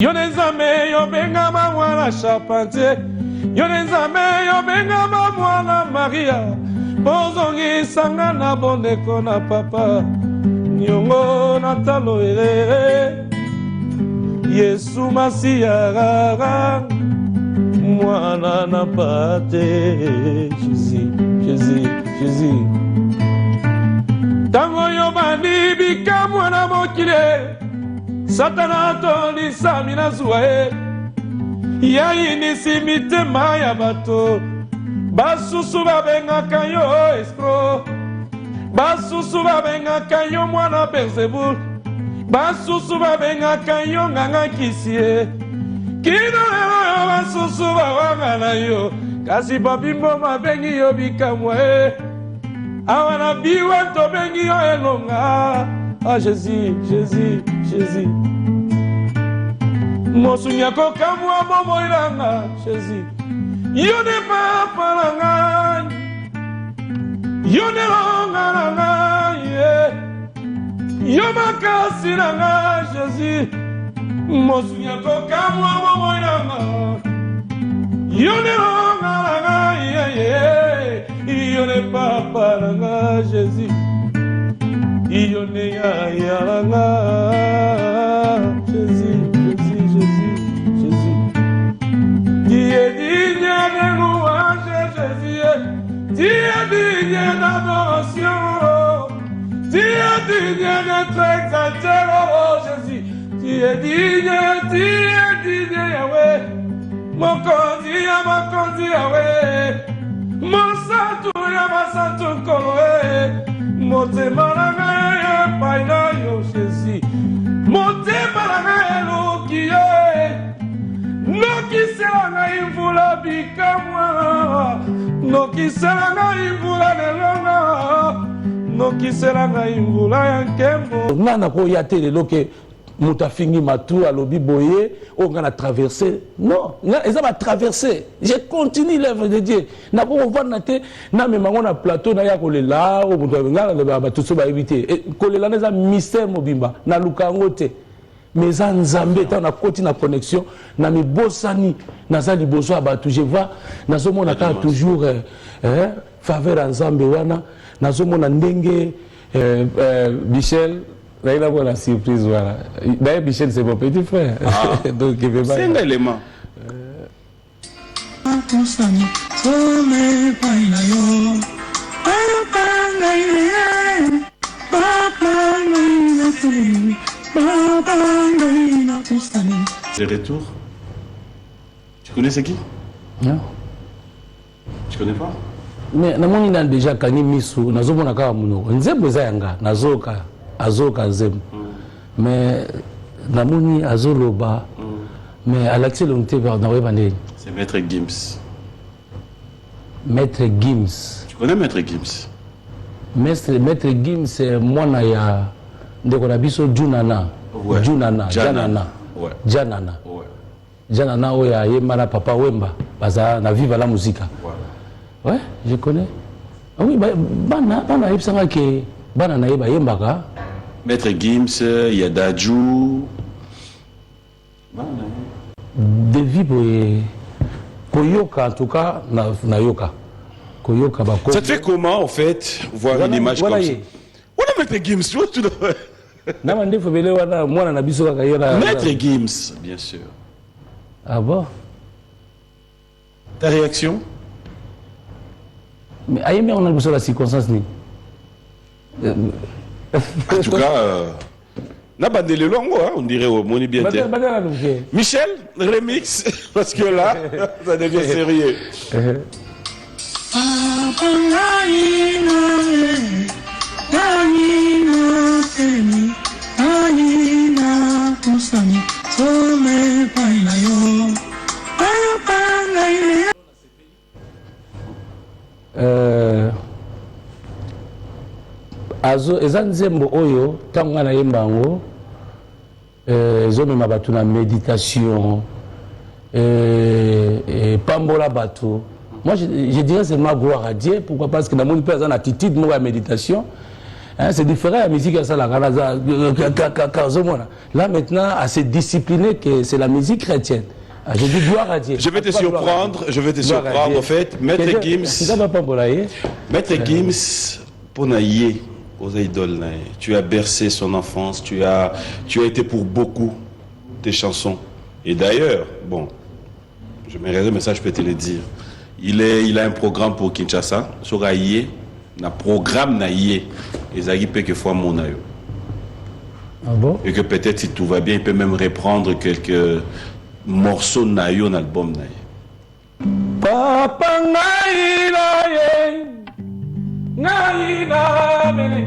Yonezame yo benga mwana charpentier, Yonezame yo benga mwana Maria, bozongi sanga na bondeko na papa, nyongo na talo ele, Yesu Masiya, mwana na pate, Jésus. Tango yo bandi bika mwana mokile, Satana toli samina zuae ya inisi mitema ya bato basusu babengaka yo escro basusu babengaka yo mwana Beelzebul basusu babengaka yo nganga kisie kino lelo basusu bawanga yo kasi babimbo mabengi yo bikamwe awana biwe to bengi yo elonga. Ah Jésus. Mosunyako kamwa momo ilanga Jésus. Yone papa langa. Yone longa langa ye. Yomakasi langa Jésus. Mosunyako kamwa momo ilanga. Yone longa langa ye. Yone papa langa Jésus. Yone ya langa Jésus. Tu es digne de louange Jésus, tu es digne d'adoration, tu es digne d'être exalté oh Jésus, tu es digne Yahweh, mon conduit Yahweh, mon santo Koloé, mon témalanga païna yo Jésus, mon témalanga qui est. Nokiselanga imvula bikamwa, nokiselanga imvula nelonga, nokiselanga imvula yankembo. Nana ko yate le loke mutafingi matu alobi boye, on a traversé. Non, ils ont traversé. J'ai continué l'œuvre de Dieu. Na ko voir nate na me mango na plateau na ya ko le la o mutafinga na ba tutso ba éviter. Ko le la na mystère mobimba na lukango te. Mais en Zambie, dans la côte na connexion, na mi bosani, na zali boso abatu, je vois, na zomo na ka toujours faveur en Zambie wana, na zomo na ndenge Michel, là il a la surprise voilà. D'ailleurs Michel c'est mon petit frère, donc il veut pas. C'est un élément. C'est retour. Tu connais c'est qui? Non. Tu connais pas? Mais namoni na déjà kani misu nazomo na kama munoko nzembo zayanga nazoka azoka nzembo mais namoni azoloba mais Alexis Longte vers na webande c'est Maître Gims. Maître Gims. Tu connais Maître Gims? Maître Gims c'est mwana ya ndeko na biso Junana. Ouais. Janana. Ouais. Janana. Ouais. Janana oya yemala papa Wemba baza na vive la musique. Ouais. Ouais, je connais. Ah oui, bana yebsanga ke bana na yeba yembaka. Maître Gims, il y a Dadju. De vibre koyoka en tout cas na yoka. Koyoka ba ko. Ça te fait comment en fait voir une image comme ça? Voilà Maître Gims, tu vois tout le Namande fobele wana mwana na biso kaka yona. Maître Gims, bien sûr. Ah bon? Ta réaction? Mais aïe on a besoin de la circonstance ni. En tout cas, n'a pas de longo, on dirait au moni bien. Michel, remix, parce que là, ça devient sérieux. Azo ezanzembo oyo tanga na yembango zomema batu na méditation pambola bato. Moi je dirais seulement gloire à Dieu. Pourquoi? Parce que dans mon père une attitude moi à méditation Hein, c'est différent la musique à ça, là maintenant, assez discipliné que c'est la musique chrétienne. Je dis gloire à Dieu. Je vais te surprendre, en fait. Maître Gims, pour naïe aux idoles, tu as bercé son enfance, tu as été pour beaucoup tes chansons. Et d'ailleurs, bon, je me réserve, mais ça je peux te le dire. Il a un programme pour Kinshasa, sur Aïe, un programme naïe, et ça peut que fois mon aïe. Ah bon? Et que peut-être si tout va bien, il peut même reprendre quelques morceaux naïe en album naïe. Papa naïe naïe na mele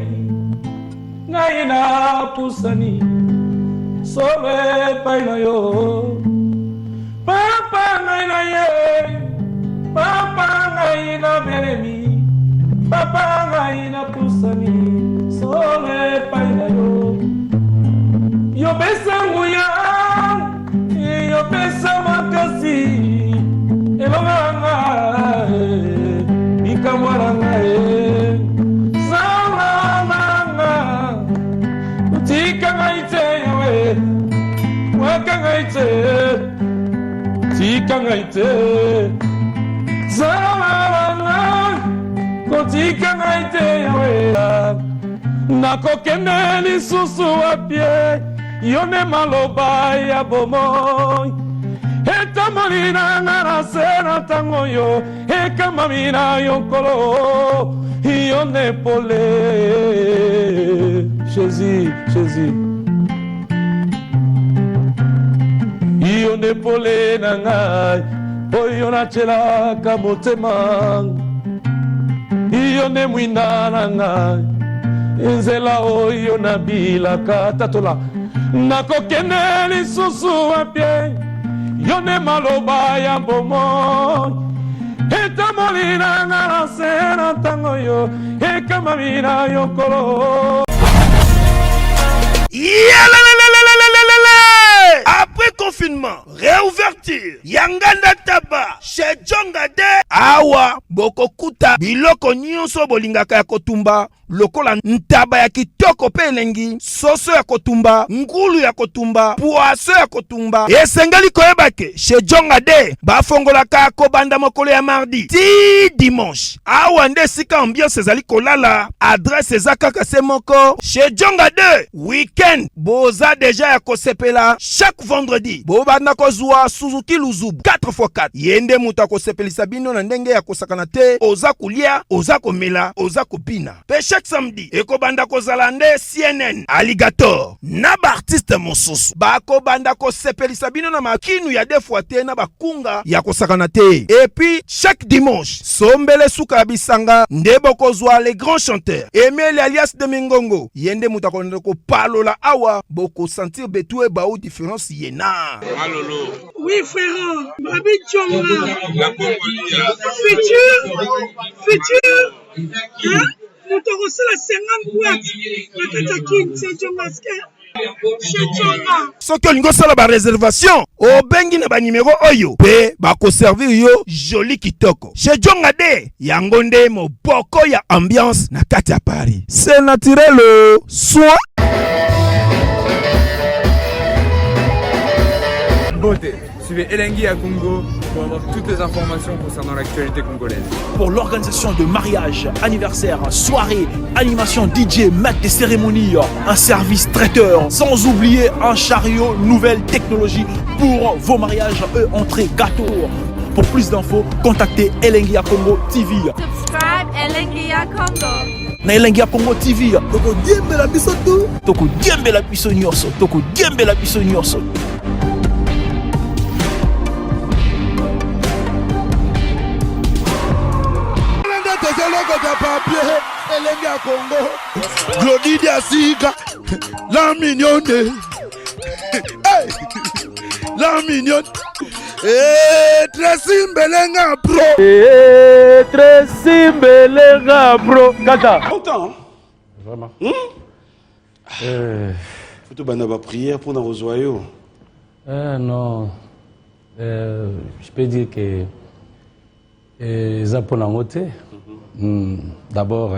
naïe na pusani sobe paina yo papa naïe papa naïe na mele papa naïe na pusani sobe paina yo yo besa nguya yo besa makasi elonganga ikamwaranga salanga tikangaite yawe wakangaite tikangaite salanga kotikangaite yawe nakokende lisusu wapie yone maloba ya bomoi etamolina ngana sena tango yo ekamamina yonkolo yone pole Jésus yone pole na ngai oyo nachelaka motema yone mwina na ngai nzela oyo nabilaka tatola nakokende lisusu wapie yone maloba ya bomoi etamolina ngana sena tango yo ekamamina yokolo. Après confinement, réouverture, Yanganda Taba, chez Djongade, Awa, Bokokuta, Biloko Nyonso Bolingaka ya Kotumba, lokola ntaba ya kitoko pe elengi, soso ya kotumba, ngulu ya kotumba, poaso ya kotumba. Esengeli koyebake, chez Djongade, bafongolaka kobanda mokolo ya mardi, ti dimanche. Awa nde sika ambiance ezali kolala, adresse ezaka se moko. Chez Djongade, weekend, boza deja ya kosepela, chaque vendredi, bobanda kozwa Suzuki Luzubu 4x4. Yende muta kosepelisa bino na ndenge ya kosakana te, oza kulia, oza komela, oza kopina. Pe chaque samedi, ekobanda kozalande CNN, Alligator, na ba artiste mosusu. Bako banda kosepelisa bino na makinu ya defuate na bakunga ya kosakana te. Et puis, chaque dimanche, sombele suka bisanga, ndebo kozwa les grands chanteurs. Emile alias de Mingongo, yende muta ko palola awa, boko sentir betue baou différence yena. Malolo. Oui frère, Babi Tchonga. La Congolia. Futur. Hein? Nous te reçons la 50 boîtes. La Katakin, c'est Tchongaske. Soki olingo sala ba réservation, obengi na ba numéro oyo pe ba ko servir yo joli kitoko. Chez Djongade, yango nde moboko ya ambiance na kati ya Paris. C'est naturel, soin. Beauté. Suivez Elengi à Congo pour avoir toutes les informations concernant l'actualité congolaise. Pour l'organisation de mariages, anniversaires, soirées, animation DJ, maître des cérémonies, un service traiteur, sans oublier un chariot nouvelle technologie pour vos mariages et entrées gâteaux. Pour plus d'infos, contactez Elengi à Congo TV. Subscribe Elengi à Congo. Na Elengi à Congo TV. Toko diembe la biso tu. Toko diembe la biso nyonso. Toko diembe la biso nyonso. Elengi à Congo, Glody Diasika, la mignonne, hey, la mignonne, Tracy Mbelenga bro, Tracy Mbelenga bro, Kata. Content, hein? Vraiment. Faut tout bana ba prière pour nos joyaux. Non, je peux dire que Zaponangote. D'abord,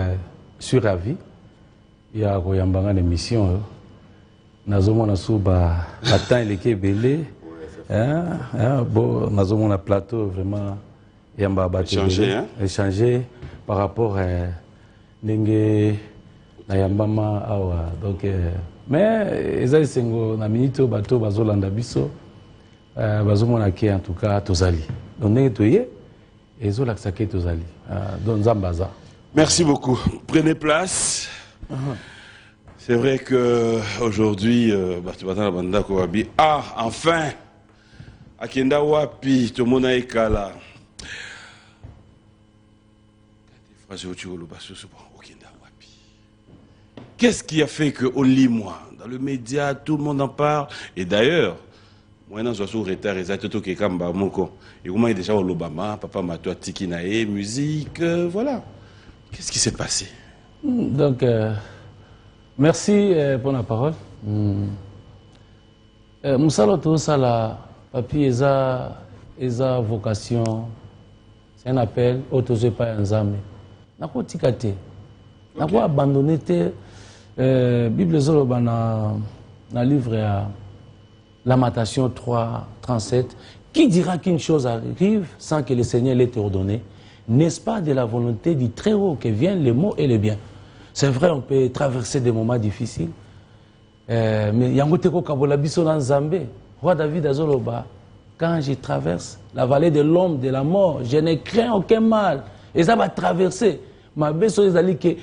je suis ravi ya koyambanga na émission nazomona so ba temps eleki belé bon nazomona plateau vraiment yamba bato échanger par rapport ndenge na yambama awa donc mais ezali sengo na minute bato bazolanda biso bazomona ke en tout cas tozali donc ndenge toye ezolakisa ke tozali donc nzambaza. Merci beaucoup. Prenez place. C'est vrai que aujourd'hui, ah, enfin, Akenda Wapi, Tomona Ekala. Qu'est-ce qui a fait que Only moi, dans le média, tout le monde en parle? Et d'ailleurs, moi, je suis au retard, et comment est déjà au Lobama, papa Mato Tikinae, musique, voilà. Qu'est-ce qui s'est passé? Donc, merci pour la parole. Moussalo Toussala, papi, eza vocation, c'est un appel, autorisé par un zame. Nako tikate, nako abandonné te, Bible Zoloba na livre à Lamentation 3, 37. Qui dira qu'une chose arrive sans que le Seigneur l'ait ordonné? N'est-ce pas de la volonté du Très-Haut que viennent les maux et les biens? C'est vrai, on peut traverser des moments difficiles. Mais Yangoteko Kabola Bisolan Zambé, roi David Azoloba, quand je traverse la vallée de l'ombre de la mort, je ne crains aucun mal. Et ça va traverser. Ma beso ezali que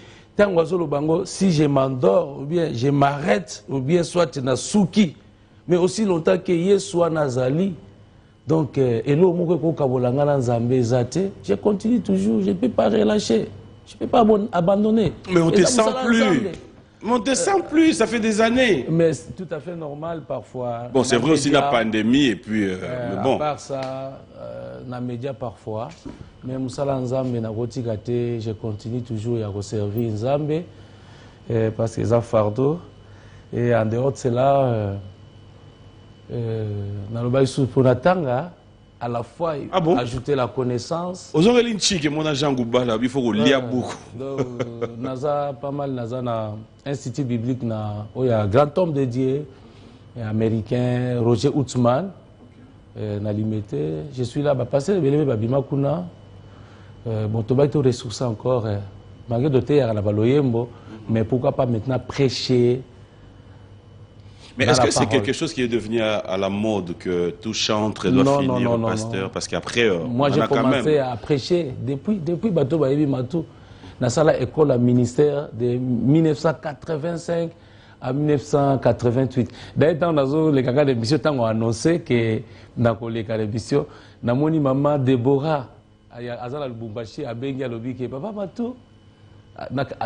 si je m'endors, ou bien je m'arrête, ou bien soit na souki, mais aussi longtemps que ye soit nazali. Donc, je continue toujours, je ne peux pas relâcher, je ne peux pas abandonner. Mais on ne te sent plus. Mais on ne te sent plus, ça fait des années. Mais c'est tout à fait normal parfois. Bon, c'est vrai aussi la pandémie et puis... mais bon. À part ça, dans les médias parfois, mais Moussala Nzambe, je continue toujours à servir Nzambe parce que c'est un fardeau. Et en dehors de cela... pour Natanga, à la fois ajouter la connaissance. Aux oreilles chic, mon agent Goubala, il faut lire beaucoup. Naza pas mal, Naza na institut biblique na, il y a un grand homme de Dieu, américain Roger Outzman, na limité. Je suis là, passer le bébé Babima Kuna. Bon, tu vas être ressources encore. Malgré doté à la Baloyembo, mais pourquoi pas maintenant prêcher? Mais est-ce que c'est quelque chose qui est devenu à la mode, que tout chantre doit finir au pasteur? Parce qu'après, moi j'ai commencé à prêcher depuis Bato Bayebi Matou. Dans la école à ministère de 1985 à 1988. D'ailleurs, dans les cagas d'émission, on a annoncé que dans les cagas d'émission, dans mon maman Déborah, Azala Lubumbashi, a Bengi Alobi, qui est papa Matou.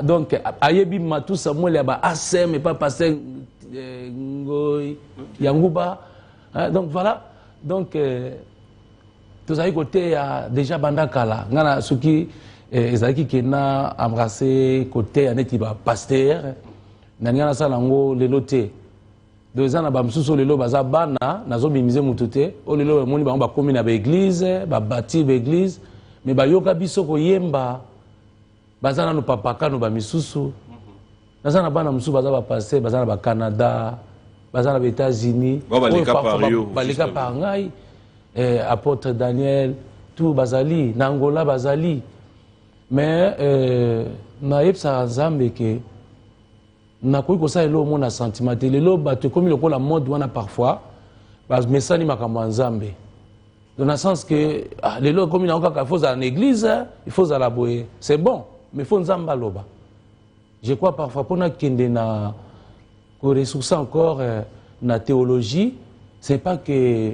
Donc, Ayebi Matou, Samuel, il y a Assem, et pas passé. Ngoy, Yangouba. Donc voilà. Donc, tous les côtés, il y a déjà Bandakala. Il y a ceux qui ont embrassé côté Anetiba Pasteur. Il y a ça les lotés. Deux ans, il y a les lots Bana, Nazo Bimize Moutoute. Oh, les lots, il y a commis l'église, il y a bâti l'église. Mais il y a Bisoko Yemba. Bazana no papaka no bamisusu. Nazana bana musu bazaba passer bazana ba Canada, bazana ba États-Unis, balika par ngai, apôtre Daniel, tout bazali, Nangola bazali. Mais naïf sa Nzambe ke na koyi ko sa elo mona sentiment te lelo bato comme le la mode wana parfois bas mesani makambo Nzambe. Dans le sens que lelo comme il a encore faut à l'église, il faut à la boye. C'est bon, mais il faut Nzamba loba. Je crois parfois pour nous qu'il y a des ressources encore na théologie, c'est pas que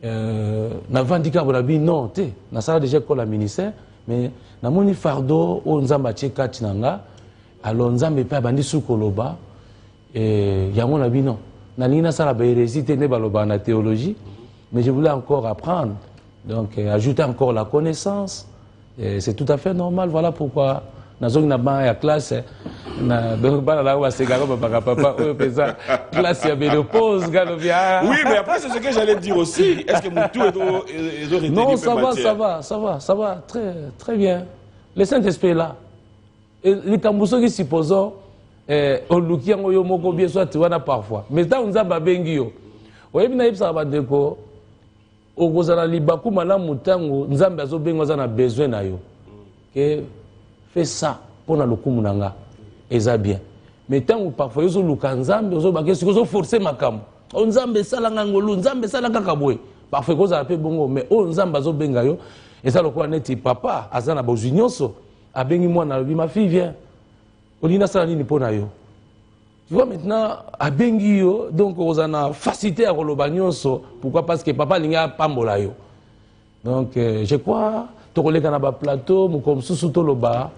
na vandika bonabi non te, na sala déjà comme la ministère, mais na moni fardo o Nzamba tcheka tinanga, alors Nzambe pa bandi sukoloba et yango na bi non. Na nina sala ba hérésie ne baloba na théologie, mais je voulais encore apprendre. Donc ajouter encore la connaissance, c'est tout à fait normal, voilà pourquoi Nazong na ban ya classe na donc bana la wa segaro papa classe ya bédopose galovia. Oui, mais après c'est ce que j'allais dire aussi. Est-ce que Moutou est retenu? Non, ça va très bien. Le Saint-Esprit est là. Et les Kambuso qui supposons oluki yango yo moko bien soit wana parfois mais tant nzamba bengi yo oyebi na yebisa bandeko okozala libaku malamu ntango nzambe azobenga aza na besoin na yo que fais ça pona lokumu nanga eza bien mais ntango parfois yozoluka nzambe ozobake siko ozoforce makambo o nzambe esalanga ngolu nzambe esala kaka boye parfois kozala mpe bongo mais oyo nzambe azobenga yo eza lokola neti papa aza na bozwi nyonso abengi mwana alobi ma fille viens olingi nasala nini mpo na yo tu vois maintenant abengi yo donc oza na facilité ya koloba nyonso pourquoi parce que papa alingi apambola yo donc je crois tokoleka na baplateau moko mosusu toloba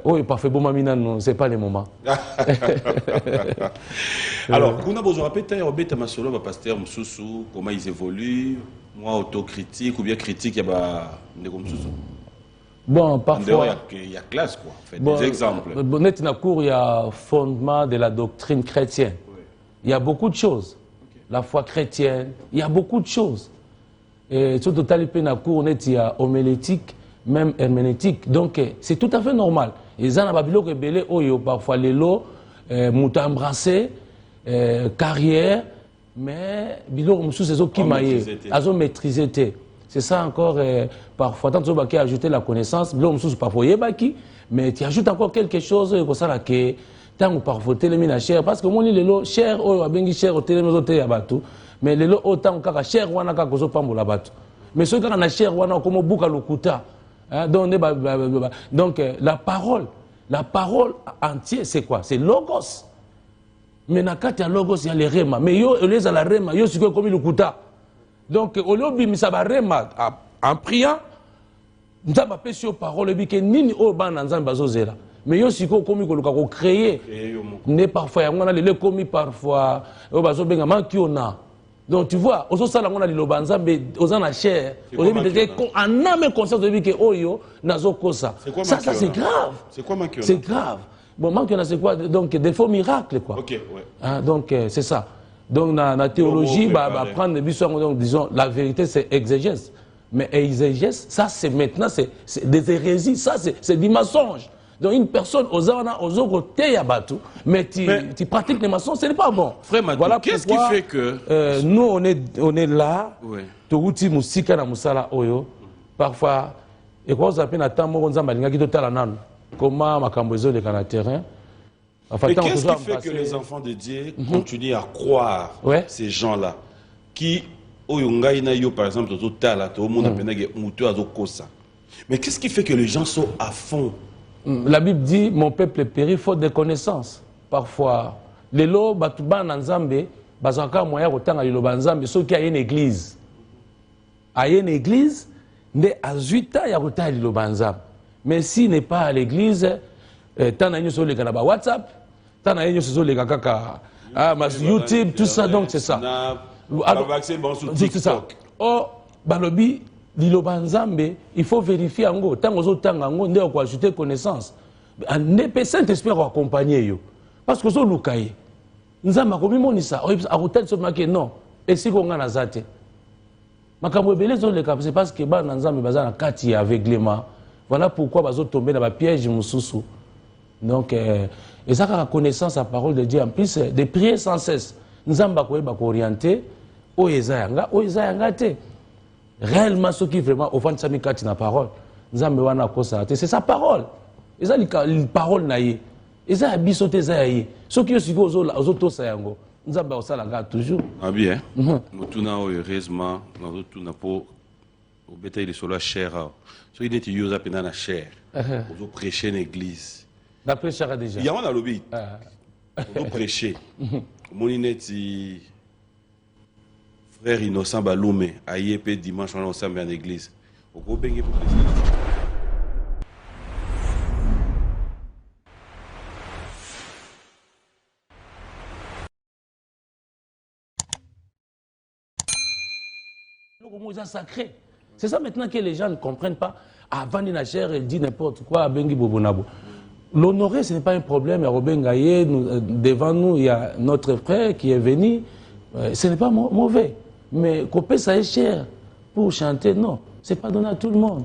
oyo parfait bomami nano c'est pas le moment. Alors kuna besoin peut-être obeta masolo ba pasteur mosusu comment ils évoluent moi autocritique ou bien critique ya ba ndeko mosusu. Bon, parfois. Il y a classe, quoi. En fait, bon, des exemples. Net na cours, il y a fondement de la doctrine chrétienne. Oui. Il y a beaucoup de choses. Okay. La foi chrétienne, il y a beaucoup de choses. Et tout total, il y a cours, il y a homélétique, même herméneutique. Donc, c'est tout à fait normal. Et ça, dans la rebelle, parfois, les lots, m'ont embrassé, carrière, mais, bilo, c'est ce qui m'a maîtrisé. C'est ça encore, parfois, tant que tu as ajouté la connaissance, parfois, mais tu ajoutes encore quelque chose, comme ça, que tant que parfois, tu es cher, parce que moi, les lots, cher, cher, mais les lots, autant que cher, on a cher, mais ceux qui ont cher, on a comme bouka lokuta. Donc, la parole entière, c'est quoi? C'est logos. Mais quand il y a logos, il y a les rema. Mais yo, les à la rema, yo, c'est comme le kuta. Donc, au lieu de rema en priant, nous avons fait sur parole, que nini o ban nzamba zozela. Mais yo siko komi ko créer. Ne parfois on a les commis parfois o bazo benga manki ona. Donc tu vois, ozo sala ngona liloba nzambe ozana chair. Au lieu de en âme conscience de que oyo nazo kosa. Ça c'est grave. C'est quoi manki ona? C'est grave. Bon manki ona c'est quoi? Donc des faux miracles quoi. OK, ouais. Hein, donc c'est ça. Donc, dans la théologie, prendre donc, disons, la vérité, c'est exégèse. Mais exégèse, ça, c'est maintenant, c'est des hérésies, ça, c'est du mensonge. Donc, une personne, aux autres, mais tu pratiques les mensonges, ce n'est pas bon. Frère Madou, voilà qu'est-ce qui fait que... nous, on est là, Touti Moussika na Moussala Oyo, parfois, et quoi, on appelle Natamo, on a comment Makambozo les canards terrain. Enfin, mais qu'est-ce qui fait que les enfants de Dieu continuent à croire ces gens-là qui, par exemple, mais qu'est-ce qui fait que les gens sont à fond? La Bible dit, mon peuple périt faute de connaissances. Parfois, les lots, batuba nanzambe, bazaka moya kotanga lilo banzambe, ceux qui a une église. A une église, ne azuita ya kotanga lilo banzambe. Mais s'il n'est pas à l'église, tant na sur les canaba WhatsApp, tant na sur les kaka YouTube, tout ça, donc c'est ça. C'est ça. Oh, balobi, lilo banzambe, il faut vérifier en gros. Tant aux autres temps, on doit ajouter connaissance. Ne peut Saint-Esprit accompagner yo. Parce que so lukaye. Nzamba komi monisa, a hotel so marqué non. Et si qu'on a nazate. Makambo belé zo le cap, c'est parce que ba nzambe bazana kati aveuglement. Voilà pourquoi bazo tomber dans la piège mususu. Donc et ça la connaissance à parole de Dieu en plus de prier sans cesse. Nzamba ko ba orienter o ezayanga te. Réellement ce qui vraiment offense sami kati na parole. Nzambe wana kosa te, c'est sa parole. Eza li parole na ye. Eza abisote za ye. Ce qui aussi go ozoto sayango. Nzamba osala nga toujours. Ah bien. Mutuna heureusement dans tout na po au bétail de solo cher. So il est yosa pena na cher. Vous prêcher l'église. La prêcher déjà. Il y a un lobby. Vous prêcher. Monineti frère innocent Baloumé ayepe dimanche on ensemble en église. Au gros bengue pour prêcher. Sacré. C'est ça maintenant que les gens ne comprennent pas. Avant de naître, elle dit n'importe quoi à Bengi Bobonabo. L'honorer, ce n'est pas un problème. Devant nous, il y a notre frère qui est venu. Ce n'est pas mauvais. Mais couper ça est cher pour chanter, non. Ce n'est pas donné à tout le monde.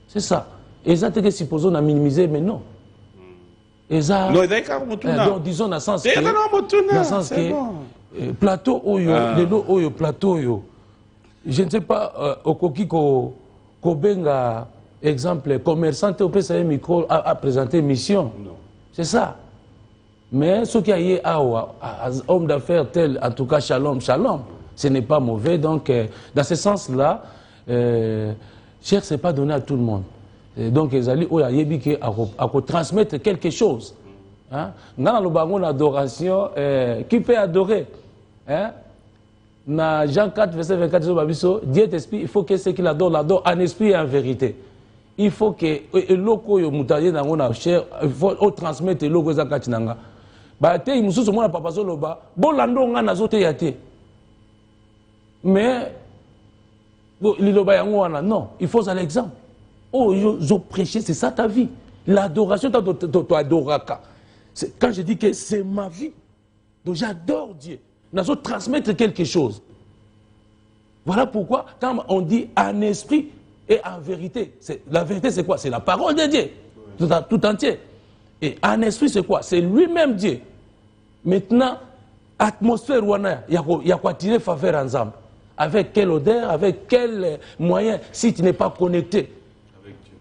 C'est ça. Et ça, c'est que supposons on a minimisé, mais non. Non, donc disons dans le sens que plateau oyo, lelo oyo plateau oyo, je ne sais pas okoki ko benga exemple commerçant au PSA micro a présenté mission. C'est ça. Mais ce qui a eu homme d'affaires tel, en tout cas Shalom, ce n'est pas mauvais. Donc, dans ce sens-là, cher, ce n'est pas donné à tout le monde. Et donc, ils allaient à transmettre quelque chose. Dans le baron d'adoration, qui peut adorer? Dans Jean 4, verset 24, Dieu est esprit, il faut que ce qu'il adore, l'adore en esprit et en vérité. Il faut que l'oko yo mutaye na ngona cher, il faut transmettre l'oko za katinanga. Ba te mususu mona papa soloba, bolando nga nazote yate. Mais liloba yango wana non, il faut ça l'exemple. Oh yo prêcher, c'est ça ta vie. L'adoration tu adoraka. Quand je dis que c'est ma vie. Donc j'adore Dieu. Nazo transmettre quelque chose. Voilà pourquoi quand on dit en esprit et en vérité, la vérité c'est quoi? C'est la parole de Dieu, tout entier. Et en esprit c'est quoi? C'est lui-même Dieu. Maintenant, atmosphère, il y a quoi tirer faveur ensemble. Avec quelle odeur, avec quel moyen, si tu n'es pas connecté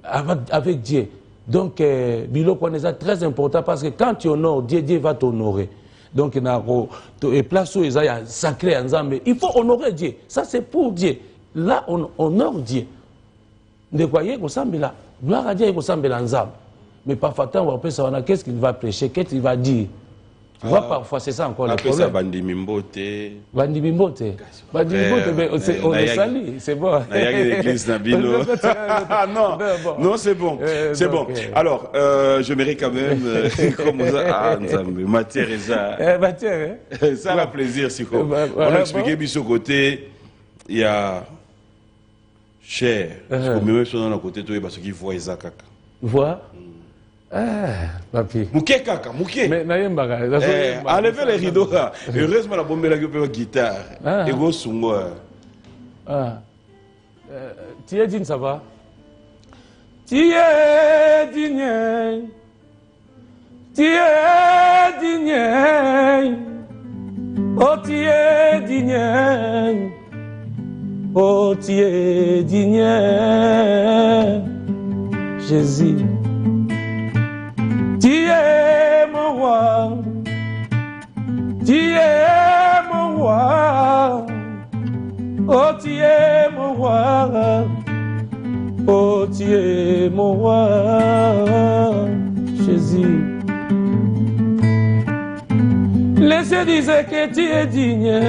avec Dieu. Donc, Biloko est très important parce que quand tu honores Dieu, Dieu va t'honorer. Donc, il y a place où il y a sacré ensemble. Il faut honorer Dieu. Ça, c'est pour Dieu. Là, on honore Dieu. Vous voyez, là, gloire à Dieu, il ensemble. Mais parfois, qu'est-ce qu'il va prêcher, qu'est-ce qu'il va dire? Tu vois, parfois, c'est ça encore le problème. Après ça, Bandimimbote. Bandimimbote, on est sali, c'est bon. Non, c'est bon. C'est bon. Alors, je mérite quand même, comme ça, matière et ça. Matière, ça va plaisir, c'est quoi. On a expliqué, de ce côté, il y a cher. Parce que même si on est à côté, parce qu'il voit Isaac. Voit? Papi. Mouké kaka, mouké. Mais enlevez les rideaux là. Heureusement la bombe là qui peut guitare. Et go sungo. Tiye din ça va? Tiye dinye. Tiye dinye. Oh tiye dinye. Oh tiye dinye. Jésus. Tu es mon roi, tu es mon roi, oh tu es mon roi, oh tu es mon roi, Jésus. Les cieux disaient que tu es digne,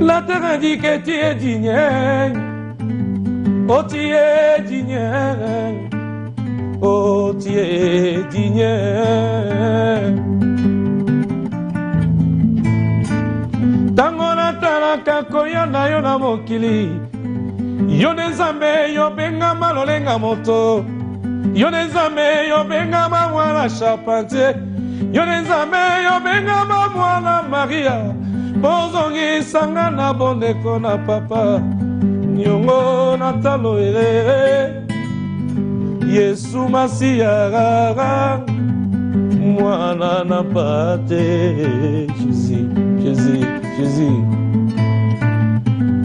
la terre dit que tu es digne, oh tu es digne. Oh, tu es digne. Tango natalaka koyona yo na mokili. Yo nzambe yo benga malolenga moto. Yo nzambe yo benga mwana charpentier. Yo nzambe yo benga mwana Maria. Bozongi sanga na bondeko na papa. Nyongo natalo ere. Yesu Masiya, mwana na pate, Jésus.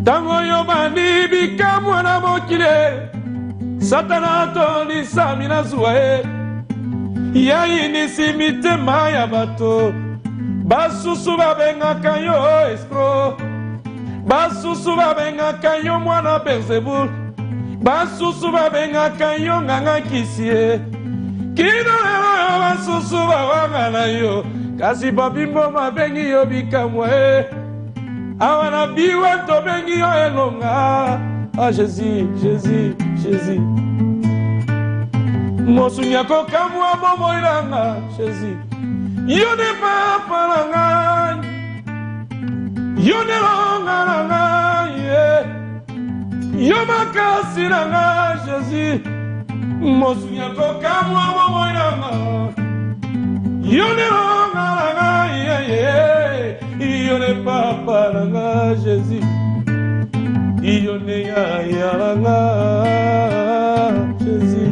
Tango yo bandi bika mwana mokile, Satana toli samina zuae, ya inisi mitema ya bato, basusu babengaka yo escroc, basusu babengaka yo mwana Beelzebul. Basusu babengaka yo nganga kisie kino lelo basusu bawanga na yo kasi babimbo mabengi yo bikamwe awana biwa to bengi yo elonga ah Jésus mosunyako kamwa momo ilanga Jésus yo ne papa langa yo ne longa langa yeah. Yo makasi nanga Jésus mosunya koka mwa moyanga yo ne longa yo ne papa nanga Jésus yo ne ya nanga Jésus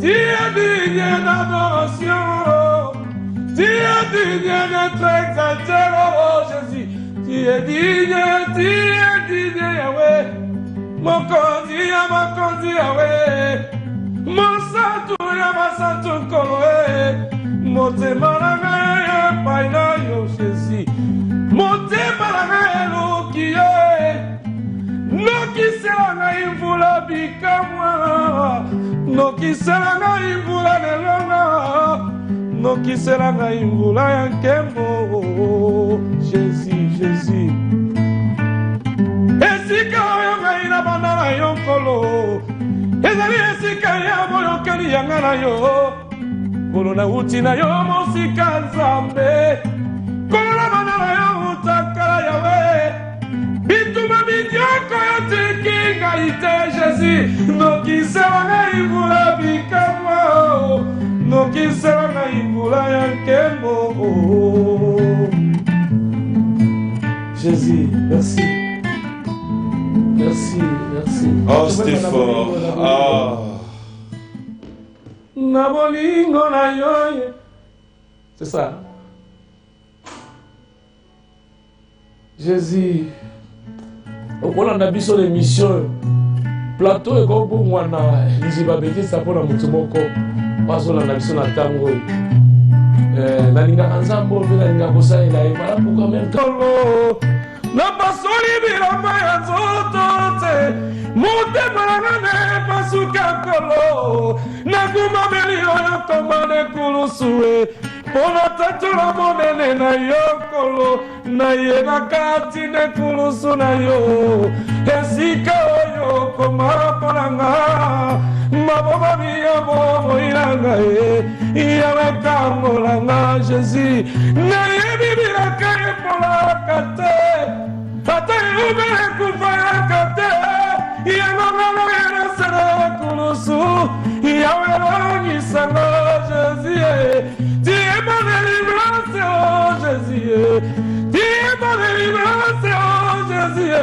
tu es digne d'adoration, tu es digne d'être exalté, oh Jésus, tu es digne, Yahweh, mon kondi, Yahweh, mon santu, Santu Koloe, mon temalanga, Paina, yo Jésus, mon temalanga, Lokiye. Nokiselanga imvula bikamwa, nokiselanga imvula nelonga, nokiselanga imvula yankembo. Jésus, Jésus. Esika oyo ngai na banda na yo nkolo, ezali esika ya boyokeli yanga na yo, kolo na uti na yo mosika Nzambe, kolo na banda na yo utakala Yawe. Bituma bidioko yo tiki ngaite Jésus, nokiselanga imvula bikamwa, nokiselanga imvula yankembo. Jésus, merci. Merci, merci. Oh, c'était fort. Ah. Na bolingo na yo. C'est ça. Jésus. On a vu sur l'émission. Plateau et Gobo Mwana. Liziba Beti Sapona Mutumoko. Parce qu'on a vu sur la tango. Nalinga Anzambo, Nalinga Bosa et la Eva. Pourquoi même Tolo? Na pasoli bilamba ya zotote motema nane pasuka kolo na kumameli oyo komane kulusue pona tatula monene na yokolo na ye na kati ne kulusu na yo esika oyo komaponanga maboba miyabo moiranga yawe kamolanga Jésus na ye bibilaka epolaka te Ate ubere kufaya te, yamama yana sere kulusu, yawe sanga Jésus, tu es ma délivrance, oh Jésus, tu es ma délivrance, oh Jésus,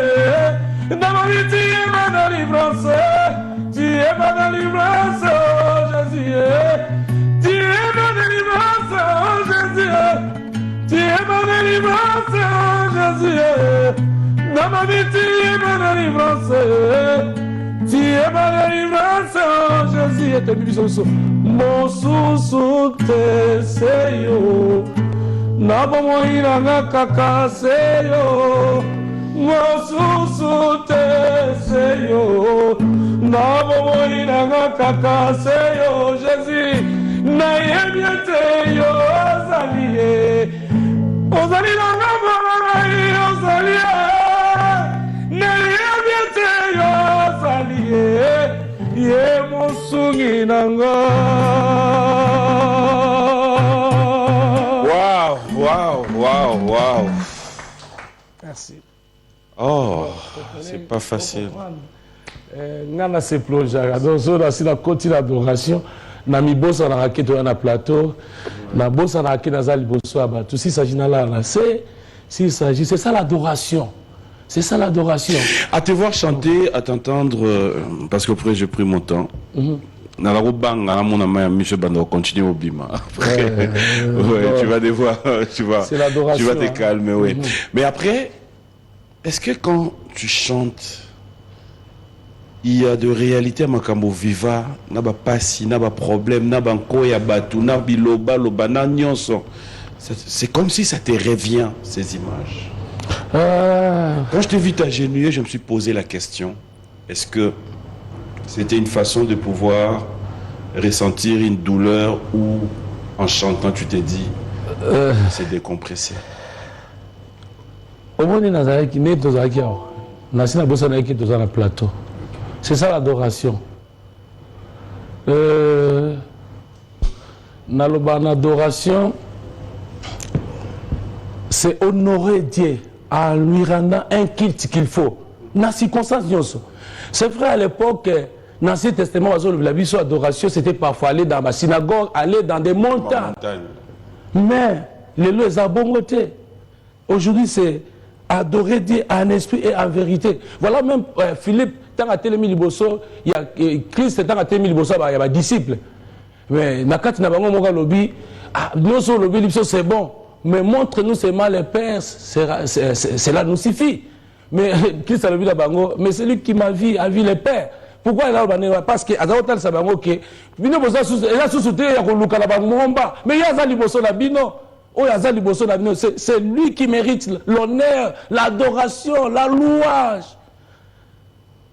dans ma vie tu es ma délivrance, tu es ma délivrance, oh Jésus, tu es ma délivrance, oh Jésus, tu es ma délivrance, oh Jésus. Dans ma vie, tu es ma délivrance. Tu es ma délivrance, oh Jésus. Et t'es mis sur mon sous te seyo. Nabo moina nga kaka seyo. Mon sous te seyo. Nabo moina nga kaka seyo. Jésus, na yebiete yo azaliye. Ozali na nga mama ozaliye. Wow. Merci. Oh, c'est pas facile. Ngana se plongeaka donc so nasi na koti na adoration na mibosa na raquette na plateau na bosa na raquette naza liboso ya bato s'il s'agit na la c'est ça l'adoration. C'est ça l'adoration. À te voir chanter, à t'entendre, parce qu'après j'ai pris mon temps. Continuer au bima. Tu vas devoir, tu vas te calmer, oui. Mais après, est-ce que quand tu chantes, il y a de réalité à Makambo Viva, n'a pas passi, n'a pas problème, n'a pas koya batu, n'a biloba, loba, n'a nyonso. C'est comme si ça te revient, ces images. Quand je t'ai vu t'agenouiller, je me suis posé la question, est-ce que c'était une façon de pouvoir ressentir une douleur ou en chantant tu t'es dit c'est décompressé? C'est ça l'adoration. L'adoration, c'est honorer Dieu en lui rendant un culte qu'il faut. Dans les circonstances, c'est vrai à l'époque, dans l'Ancien Testament, la vie sur l'adoration, c'était parfois aller dans ma synagogue, aller dans des montagnes. Mais les lois ont bon côté. Aujourd'hui, c'est adorer Dieu en esprit et en vérité. Voilà même Philippe, tant à Télémi Liboso, il y a Christ, tant à Télémi Liboso, il y a des disciples. Mais nakati na bango moka lobby, nous sur lobby c'est bon, mais montre-nous seulement les pères, cela nous suffit. Mais qui ça lobby la bango, mais celui qui m'a vu a vu les pères. Pourquoi il a banné? Parce que Azaotal Sabango que bino boza sous et la sous-souté ya koluka la bango momba, mais ya za liboso na bino. Oh, c'est lui qui mérite l'honneur, l'adoration, la louange.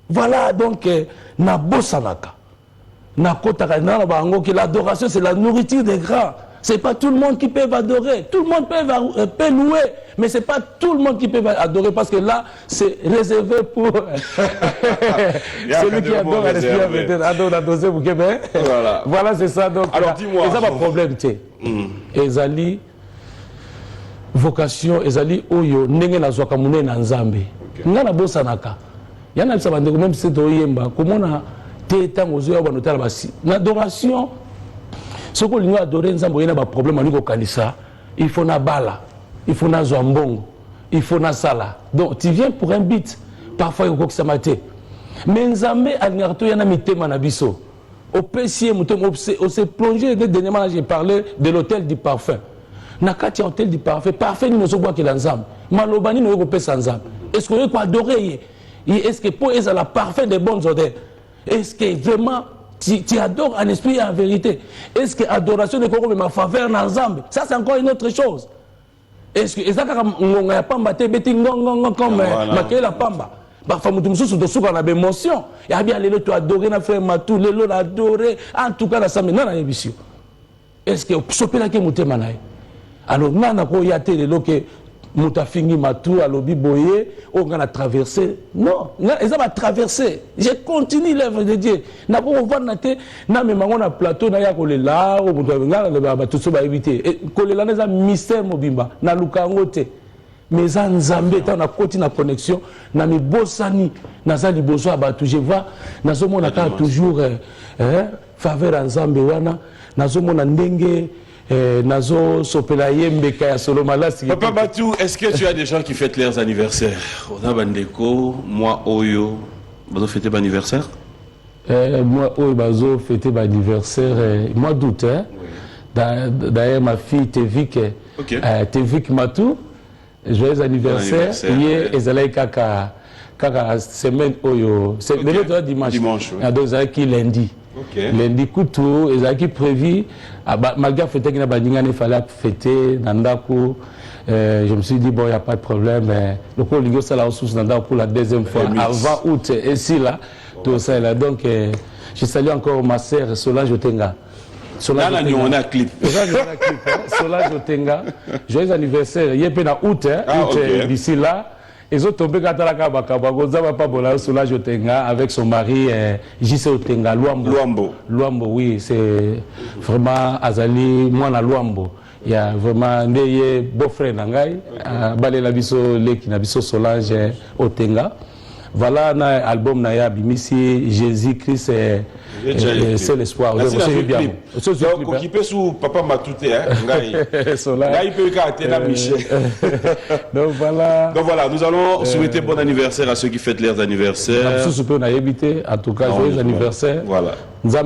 Voilà donc Nabosanaka. L'adoration, c'est la nourriture des grands. Ce n'est pas tout le monde qui peut adorer. Tout le monde peut louer, mais ce n'est pas tout le monde qui peut adorer parce que là, c'est réservé pour celui qui adore à l'esprit. Voilà, c'est ça. Donc, alors, dis-moi. C'est ça mon problème. Ezali. Vocation ezali oyo ndenge nazwaka munene na nzambe nga na bosanaka yana bisa bandeko même si toyemba komona te tango zo ya banotala basi na adoration soko lingo adorer nzambe yana ba problème ani ko kanisa il faut na bala il faut na zwa mbongo il faut na sala donc tu viens pour un beat parfois il faut que ça mate mais nzambe alingarto yana mitema na biso au PCM on s'est plongé dernièrement j'ai parlé de l'hôtel du parfum. Nakati hôtel du parfait, parfait nous sommes que l'ensemble. Malobani nous repère ensemble. Est-ce qu'on peut adorer? Est-ce que pour être la parfait des bonnes odeurs? Est-ce que vraiment tu adores en esprit et en vérité? Est-ce que l'adoration est comme ma faveur ensemble? Ça c'est encore une autre chose. Est-ce que ça on a pas mbaté beti ngong comme maquiller la pamba? Parfois nous sommes sur on a des émotions. Il y a bien les tu adorer na frère Matou, les lots adorer en tout cas la semaine dans l'émission. Est-ce que choper la que mutema naï? Alors, nous avons été que Moutafingi Matou, Alobi Boye, on a traversé. Non, ils ont traversé. Je continue l'œuvre de Dieu. Nous avons vu un plateau, nous avons vu là, nous avons tout ça éviter. Nous avons vu un mystère mobimba, nous avons vu mais Nzambe, on a continué la connexion, nous avons bossani, nous avons besoin de je vois, nous avons toujours faveur Nzambe, nous avons ndenge. Nazo Sopelaye Mbeka Solomalas. Papa Matou, est-ce que tu as des gens qui fêtent leurs anniversaires? On a Bandeko, moi Oyo, Bazo fêter mon anniversaire? Moi Oyo Bazo fêter mon anniversaire, mois d'août. D'ailleurs ma fille Tevik Matou, joyeux anniversaire. Hier, Ezalaï Kaka semaine Oyo, c'est le dimanche. Donc qui lundi. Okay. Lundi Koutou, ils ont prévu, malgré fêter qu'il il fallait fêter Nandaku. Je me suis dit, bon, il n'y a pas de problème. Le coup, il y a la ressource pour la deuxième fois, avant août, ici, là, tout ça, là. Donc, je salue encore ma sœur Solange Otenga. Là, on a un clip. Solange Otenga, joyeux anniversaire. Il y a un août, d'ici là. Ils ont tombé Solange Otenga avec son mari J.C. Otenga, Luambo, oui, c'est vraiment Azali, moi na Luambo. Il y a vraiment des beaux-frères Nangai, Balela Biso Leki Nabiso Solange Otenga. Voilà un album Naya Bimisi, Jésus-Christ, c'est l'espoir. C'est bien. Donc, qui peut sous Papa Matouté, hein, là, il peut carter la Michel. Donc voilà, nous allons souhaiter bon anniversaire à ceux qui fêtent leurs anniversaires. En tout cas, joyeux anniversaire. Voilà. César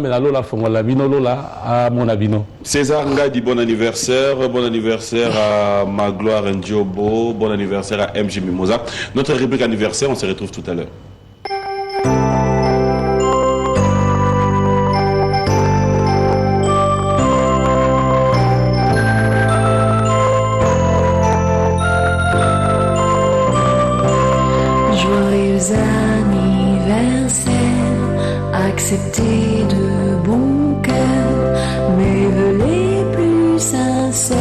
Nga dit bon anniversaire à Magloire Ndiobo, bon anniversaire à MJ Mimosa. Notre rubrique anniversaire, on se retrouve tout à l'heure. Acceptez de bon cœur mes vœux les plus sincères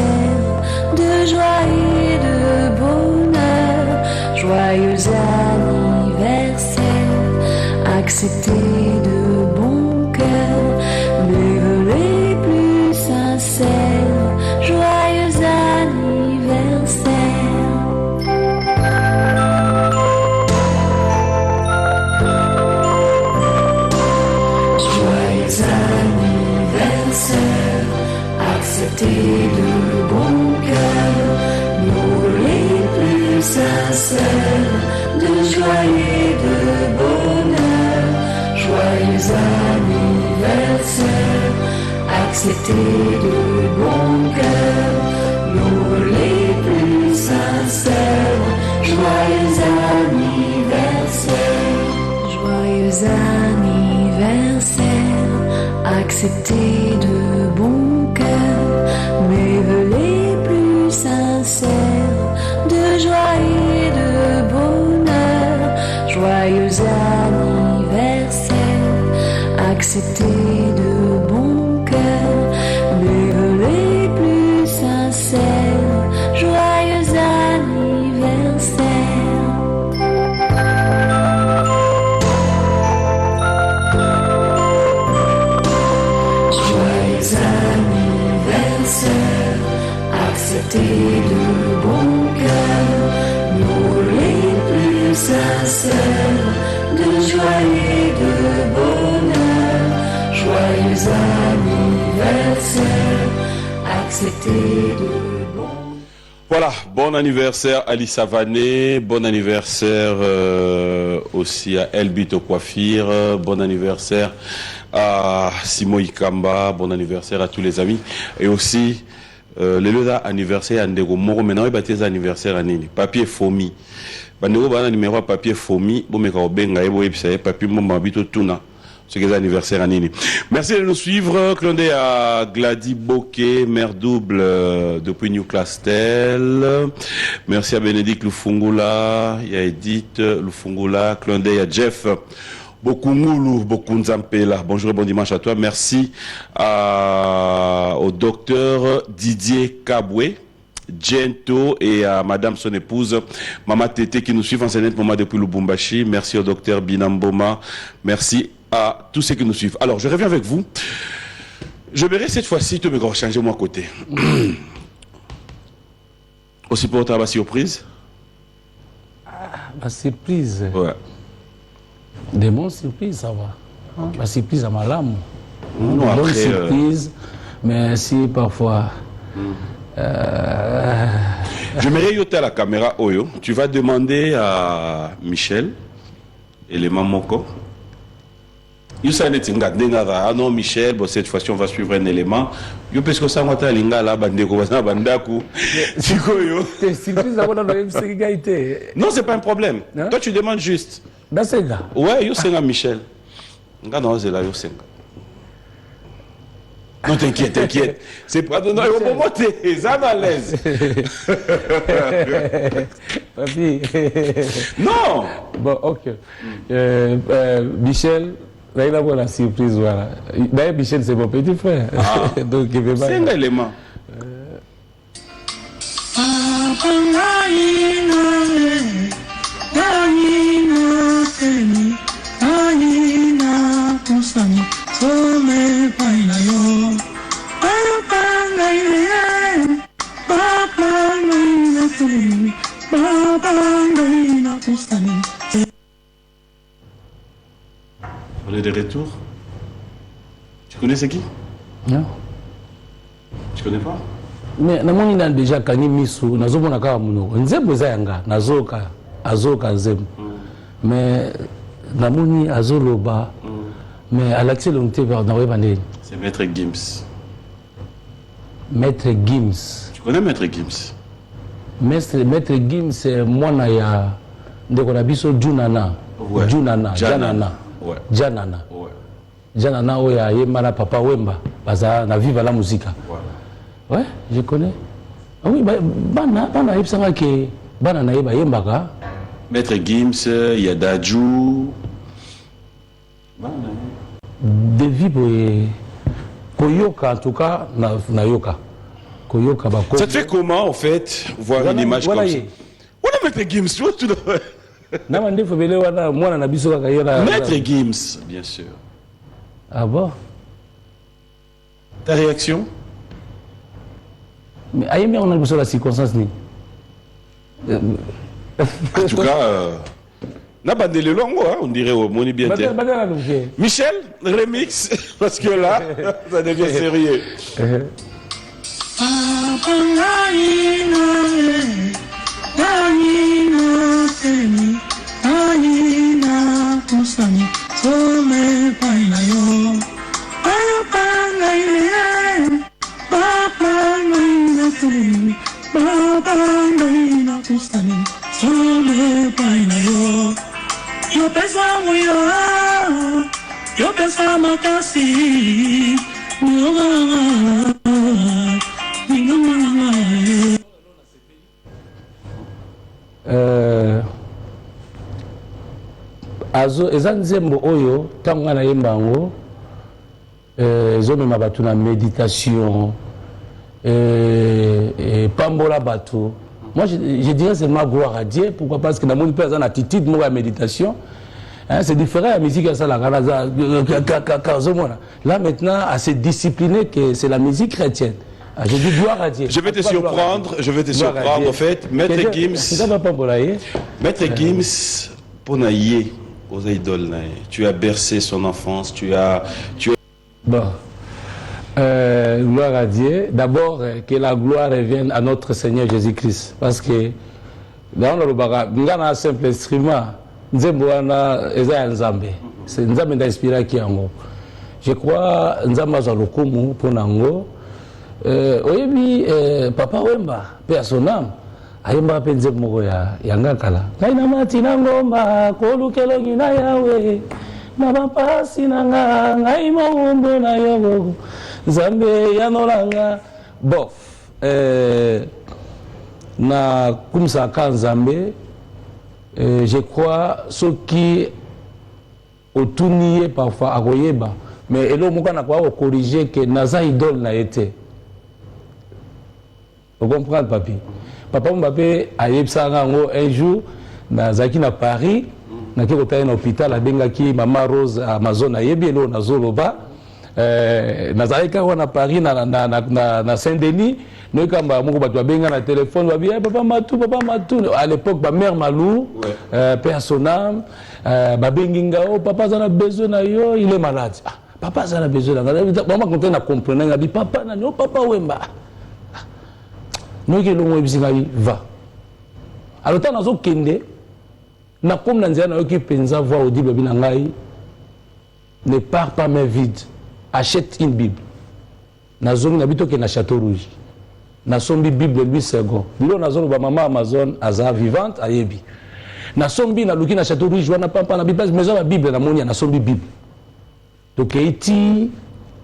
de joie et de bonheur. Joyeux anniversaire, acceptez de bon cœur mes vœux les plus sincères. Joyeux anniversaire. Acceptez de bon cœur nos vœux les plus sincères de joie et de bonheur. Joyeux anniversaire, accepter de bon cœur nos les plus sincères. Joyeux anniversaire, joyeux anniversaire. Accepter de bon cœur mes vœux les plus sincères de joie et de bonheur. Joyeux anniversaire. Accepter de bon cœur mes vœux les plus sincères. Joyeux anniversaire. Joyeux anniversaire. Accepter de bon cœur nos les plus sincères de joie et de bonheur. Joyeux anniversaire. Accepter de bon. Voilà, bon anniversaire Ali Savané, bon anniversaire aussi à Elbito Coiffure, bon anniversaire à Simo Ikamba, bon anniversaire à tous les amis. Et aussi, le anniversaire à Ndego Moro, maintenant il y a des anniversaires à Nini, papier Fomi. Bandego bana numéro papier Fomi, bon meka obenga ebo episa papier Moma Bito Tuna. C'est que anniversaire à Nini. Merci de nous suivre. Clondé à Gladys Bokeh, mère double depuis Newcastle. Merci à Bénédicte Lufungula, il y a Edith Lufungula, Clondé à Jeff Bokungulu, Bokunzampela. Bonjour et bon dimanche à toi. Merci au docteur Didier Kabwe, Gento et à madame son épouse, Mama Tété qui nous suivent en scène pour moi depuis Lubumbashi. Merci au docteur Binamboma. Merci à tous ceux qui nous suivent. Alors, je reviens avec vous. Je verrai cette fois-ci, tu me changer moi côté. Aussi pour ta surprise. Ma surprise. Ouais. Des bonnes surprises, ça va. Ma surprise à ma lame. Non, après, bonne surprise, mais si parfois. J'aimerais yoter à la caméra Oyo. Tu vas demander à Michel et les Mamoko. Ah non, Michel, bon, cette fois-ci on va suivre un élément. Yo parce que ça m'a linga là bandeko bandaku. Non, c'est pas un problème. Toi tu demandes juste. Ouais, yo senga Michel. Nga non, c'est là yo senga. Non, t'inquiète. C'est pas de non, au moment t'es ça à l'aise. Papi. Non. Bon, ok. Michel. Là, il a la surprise, voilà. D'ailleurs, Michel, c'est mon petit frère. Ah. Donc, il veut pas. C'est un élément. On est de retour. Tu connais c'est qui? Non. Tu connais pas? Mais namoni na déjà kani misu nazomona kaka munoko nzembo eza yanga nazoka azoka nzembo mais namoni azoloba mais alakisi longte vers na weba ndeni. C'est Maître Gims. Maître Gims. Tu connais Maître Gims? Maître Gims c'est mwana ya ndeko na biso Junana. Ouais. Janana. Ouais. Janana. Ouais. Janana oya yemana papa Wemba baza na viva la musique. Ouais. Ouais, je connais. Ah oui, bana yebsanga ke bana na yeba yembaka. Maître Gims, il y a Dadju. De vivre koyoka en tout cas na yoka. Koyoka ba. Ça te fait comment en fait voir une image comme ça? Voilà Maître Gims, tu vois tout le Maître Gims, bien sûr. Ah bon? Ta réaction? Mais aïe, on a besoin de la circonstance. En tout cas, on dirait au Moni bien. Michel, remix, parce que là, ça devient sérieux. Baba ndoina kusani solo paina yo pesa moyo yo pesa makasi azo eza nzembo oyo ntango nga nayemba yango ezomema bato na méditation pambola bato. Moi je dirais seulement gloire à Dieu. Pourquoi? Parce que dans mon père, il y a une attitude de méditation. Hein, c'est différent de la musique. Là maintenant, assez discipliné que c'est la musique chrétienne. Je dis gloire à Dieu. Je vais te surprendre, en fait. Maître Gims, pour naïe aux idoles, tu as bercé son enfance, tu as... Bon. Gloire à Dieu. D'abord, que la gloire revienne à notre Seigneur Jésus-Christ. Parce que dans le Baga, nous avons un simple instrument. Nous avons un Nzambe. C'est Nzambe d'inspirer qui en je crois que nous avons le coup pour Nango. Oui, Papa Wemba, paix à son âme. Ayemba pe Nzembo ya Ngakala. Kaina matina ngomba, kolukelo ngina yawe. Nabapasi nanga, ngai mawumbo na yogo. Zambe yanolanga bof na kumsa kan Zambé je crois ce qui otuniye parfois akoyeba mais elo moka na kwa corriger que naza idole na été. Vous comprenez papi? Papa Mbappé ayebsa ngo un jour nazaki na Paris na ki kotaya na hôpital abengaki Mama Rose Amazon ayebi elo na Zoloba. Nazalika wana Paris na Saint-Denis nous kamba moko bato babenga na téléphone babi papa Matou à l'époque ba mère Malou père son âme babenginga oh papa ça a besoin na yo il est malade papa ça a besoin na maman quand on a compris na bi papa na no papa Wemba nous que longo bisinga va alors tant nazo kende na comme na nzela na yo ki penza voix audible bi na ngai ne pars pas main vide. Achète une Bible. Nazongi nabito ke na Château Rouge. Nasombi Bible 8 secondes. Bilo nazongi ba mama Amazon aza vivante ayebi. Nasombi na luki na Château Rouge wana papa na Bible maison la Bible na monia nasombi Bible. Donc eti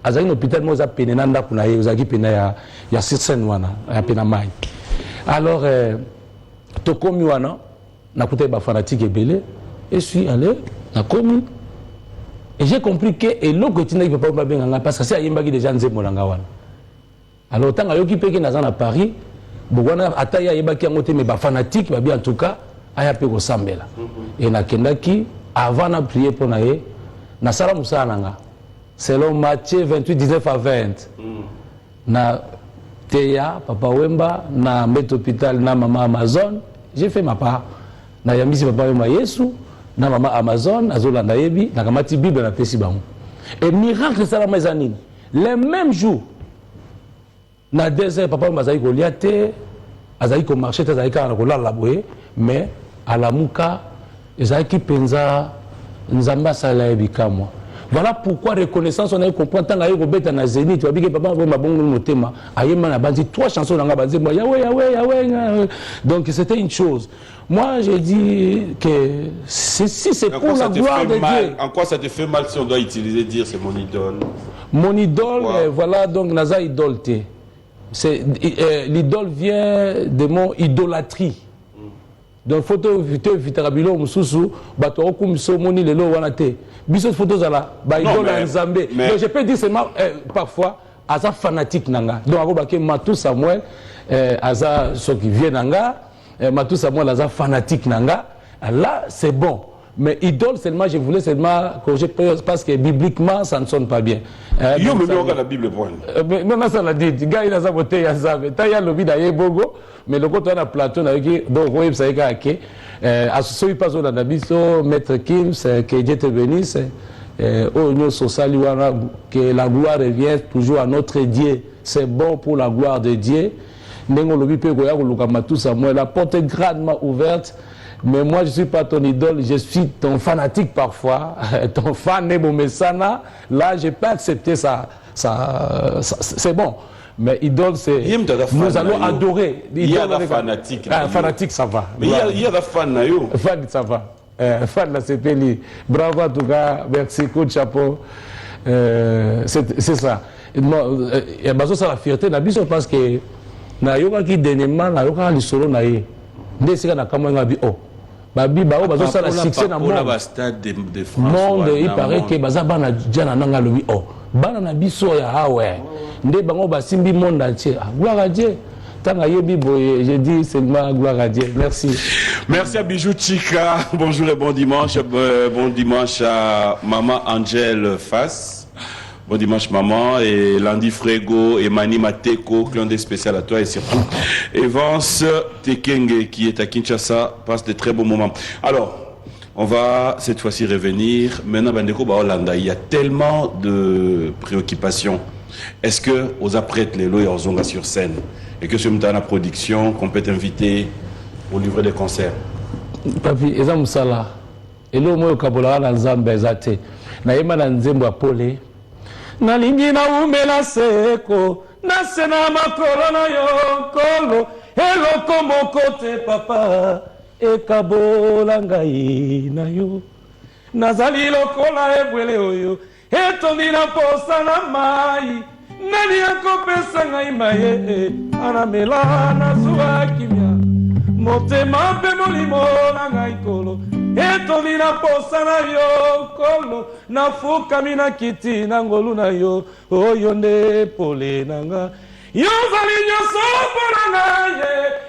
azali na hôpital moza pene na ndako na ye ozaki pene ya Sirsen wana ya pena mai. Alors tokomi wana nakuta ba fanatique ebele et suis allé na komi. Et j'ai compris que l'eau que tu n'as pas bien parce que c'est Ayembaki déjà Nzembo Langawan. Alors tant que tu es à Paris, Bogwana Ataya Ayembaki a monté mais fanatique, en tout cas, Ayape au Sambela. Et na Kendaki, avant de prier pour Naye, na Sala Moussa Nanga. Selon Matthieu 28, 19 à 20. Na Teya, Papa Wemba, na Mbet Hôpital, na Maman Amazon, j'ai fait ma part. Na Yamisi Papa Wemba Yesu. Na mama Amazon azola nayebi na kamati Bible na pesi bango et miracle ça la maisonine les mêmes jours na désert papa mazai ko liate azai ko marché azai ka ko la boye mais à la muka ezaki penza nzamba sala ebikamwa. Voilà pourquoi reconnaissance on a comprendre tant ayo beta na Zénith wa bige papa ma bongo motema ayema na bandi 3 chansons na banzi Yahweh. Donc c'était une chose. Moi je dis que si c'est pour la gloire de Dieu. En quoi ça te fait mal si on doit utiliser dire c'est mon idole? Mon idole voilà donc naza idoleté. C'est l'idole vient de mon idolâtrie. Donc photo vitarabilo mususu bato okumso moni lelo wana te biso photo zala ba idole nzambe. Donc je peux dire seulement parfois aza fanatique nanga donc akobake Matou Samuel aza ce qui vient nanga Matou Samuel aza fanatique nanga là c'est bon mais idole seulement je voulais seulement corriger parce que bibliquement ça ne sonne pas bien. Yo me dit la Bible point. Non ça l'a dit gars il a sa beauté ya zabe ta ya lobi da yebogo mais le côté na plateau na qui donc oui ça est que associé pas au nabiso maître Kim c'est que Dieu te bénisse au nous social que la gloire revienne toujours à notre Dieu. C'est bon pour la gloire de Dieu. Nengo lobi pe ko ya ko luka Matou Samuel la porte est grandement ouverte. Mais moi, je ne suis pas ton idole, je suis ton fanatique parfois, ton fan Nebo Messana. Là, je peux accepter ça c'est bon. Mais idole, c'est. Nous allons adorer. Il y a des fanatiques. Fanatique, ça va. Mais il y a des fans. Fan, ça va. Fan, là, c'est Peli. Bravo, en tout cas. Merci, coup de chapeau. C'est ça. Et ça, la fierté, parce que. Na yoka qui dernièrement, na yoka li solo na ye. Nde sika na kamanga bi oh. Babi bao bazo ça la succès na monde. Pour la stade de France. Monde, il paraît que baza bana djana nanga lobi oh. Bana na biso ya hawe. Nde bango basimbi monde entier. Gloire à Dieu. Tanga yebi boye, j'ai dit seulement gloire à Dieu. Merci. Merci à Bijou Chika. Bonjour et bon dimanche. Bon dimanche à maman Angèle Fass. Bon dimanche maman et Landy Frego et Mani Mateko, client des spécial à toi et surtout Evans Tekenge qui est à Kinshasa, passe de très bons moments. Alors, on va cette fois-ci revenir. Maintenant, Bandeko Baolanda, il y a tellement de préoccupations. Est-ce que aux apprêtres les lois zonga sur scène et que sur la production qu'on peut t'inviter au livrer des concerts? Papi, eza musala. Elo moyo kabola na nzambe ezate. Na yema na nzembo apole. Nalingi na umela seko nase na makolo na yo kolo eloko moko te papa ekabola ngai na yo nazali lokola ebwele oyo etondi na posa na mai nani akopesa ngai maye anamela na zuwa kimia motema mpe molimo na ngai kolo etondi na posa na yo kolo nafukami na kiti na ngolu na yo oyo nde pole na nga yozali nyonso mpo na ngai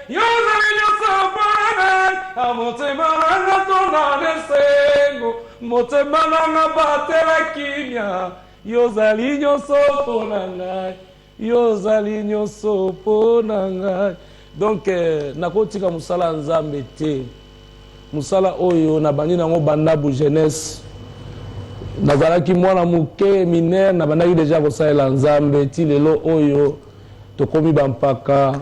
yozali nyonso mpo na ngai amotema na nga tona lesengo motema na nga batela kimia yozali nyonso mpo na ngai yozali nyonso mpo na ngai. Donc nakotika musala nzambe te musala oyo na bandi nango bandabu jeunesse nazalaki mwana muke minere na bandaki deja kosalela nzambe ti lelo oyo tokomi bampaka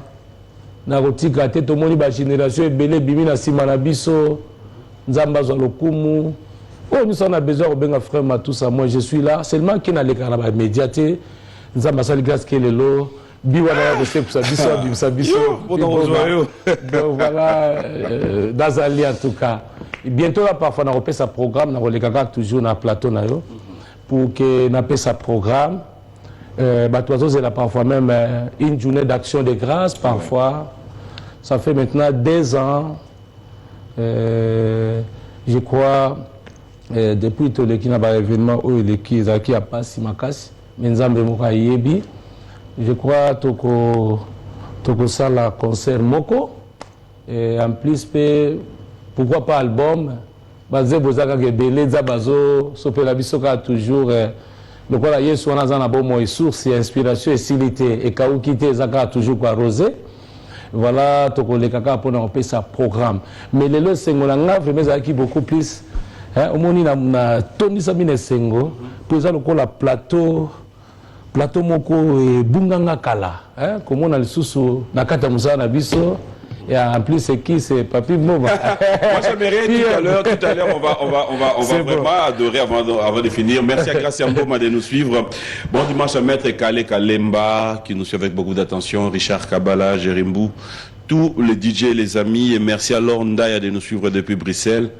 nakotika te tomoni bagénération ebele ebimi na nsima na biso nzambe azwa lokumu oyo miso na besoin kobenga frère Matusa. Moi je suis là seulement ke nalekaka na bamédia te nzambe asali grâce ke lelo biwana ya kosepisa biso abimisa biso donc voilà nazali en tout cas bientôt là parfois na kopesa programme na kolekaka toujours na plateau na yo pour que na pesa programme bato bazozela parfois même une journée d'action de grâce parfois ça fait maintenant 2 ans je crois depuis toleki na ba événement oyo eleki ezalaki ya pasi makasi mais nzambe moko ayebi. Je crois que ça la concert moko et en plus pourquoi pas album bazé bozaka ke belé za bazo sopela bisoka toujours le quoi yesu wana za na bomo source et inspiration et silité et kaukité zaka toujours quoi rosé voilà tokolekaka pona on sa programme mais lelo sengola nga vraiment za ki beaucoup plus hein omoni na toni sa mine sengo pour ça le ko la plateau moko et bunganga kala hein comme on a le sous na kata musala na biso et en plus c'est qui c'est Papi Mova. Moi j'aimerais tout à l'heure on va vraiment adorer avant de finir. Merci à Gracia Mboma de nous suivre. Bon dimanche à Maître Kale Kalemba qui nous suit avec beaucoup d'attention, Richard Kabala, Jerimbou, tous les DJ, les amis, et merci à Laure Ndaya de nous suivre depuis Bruxelles.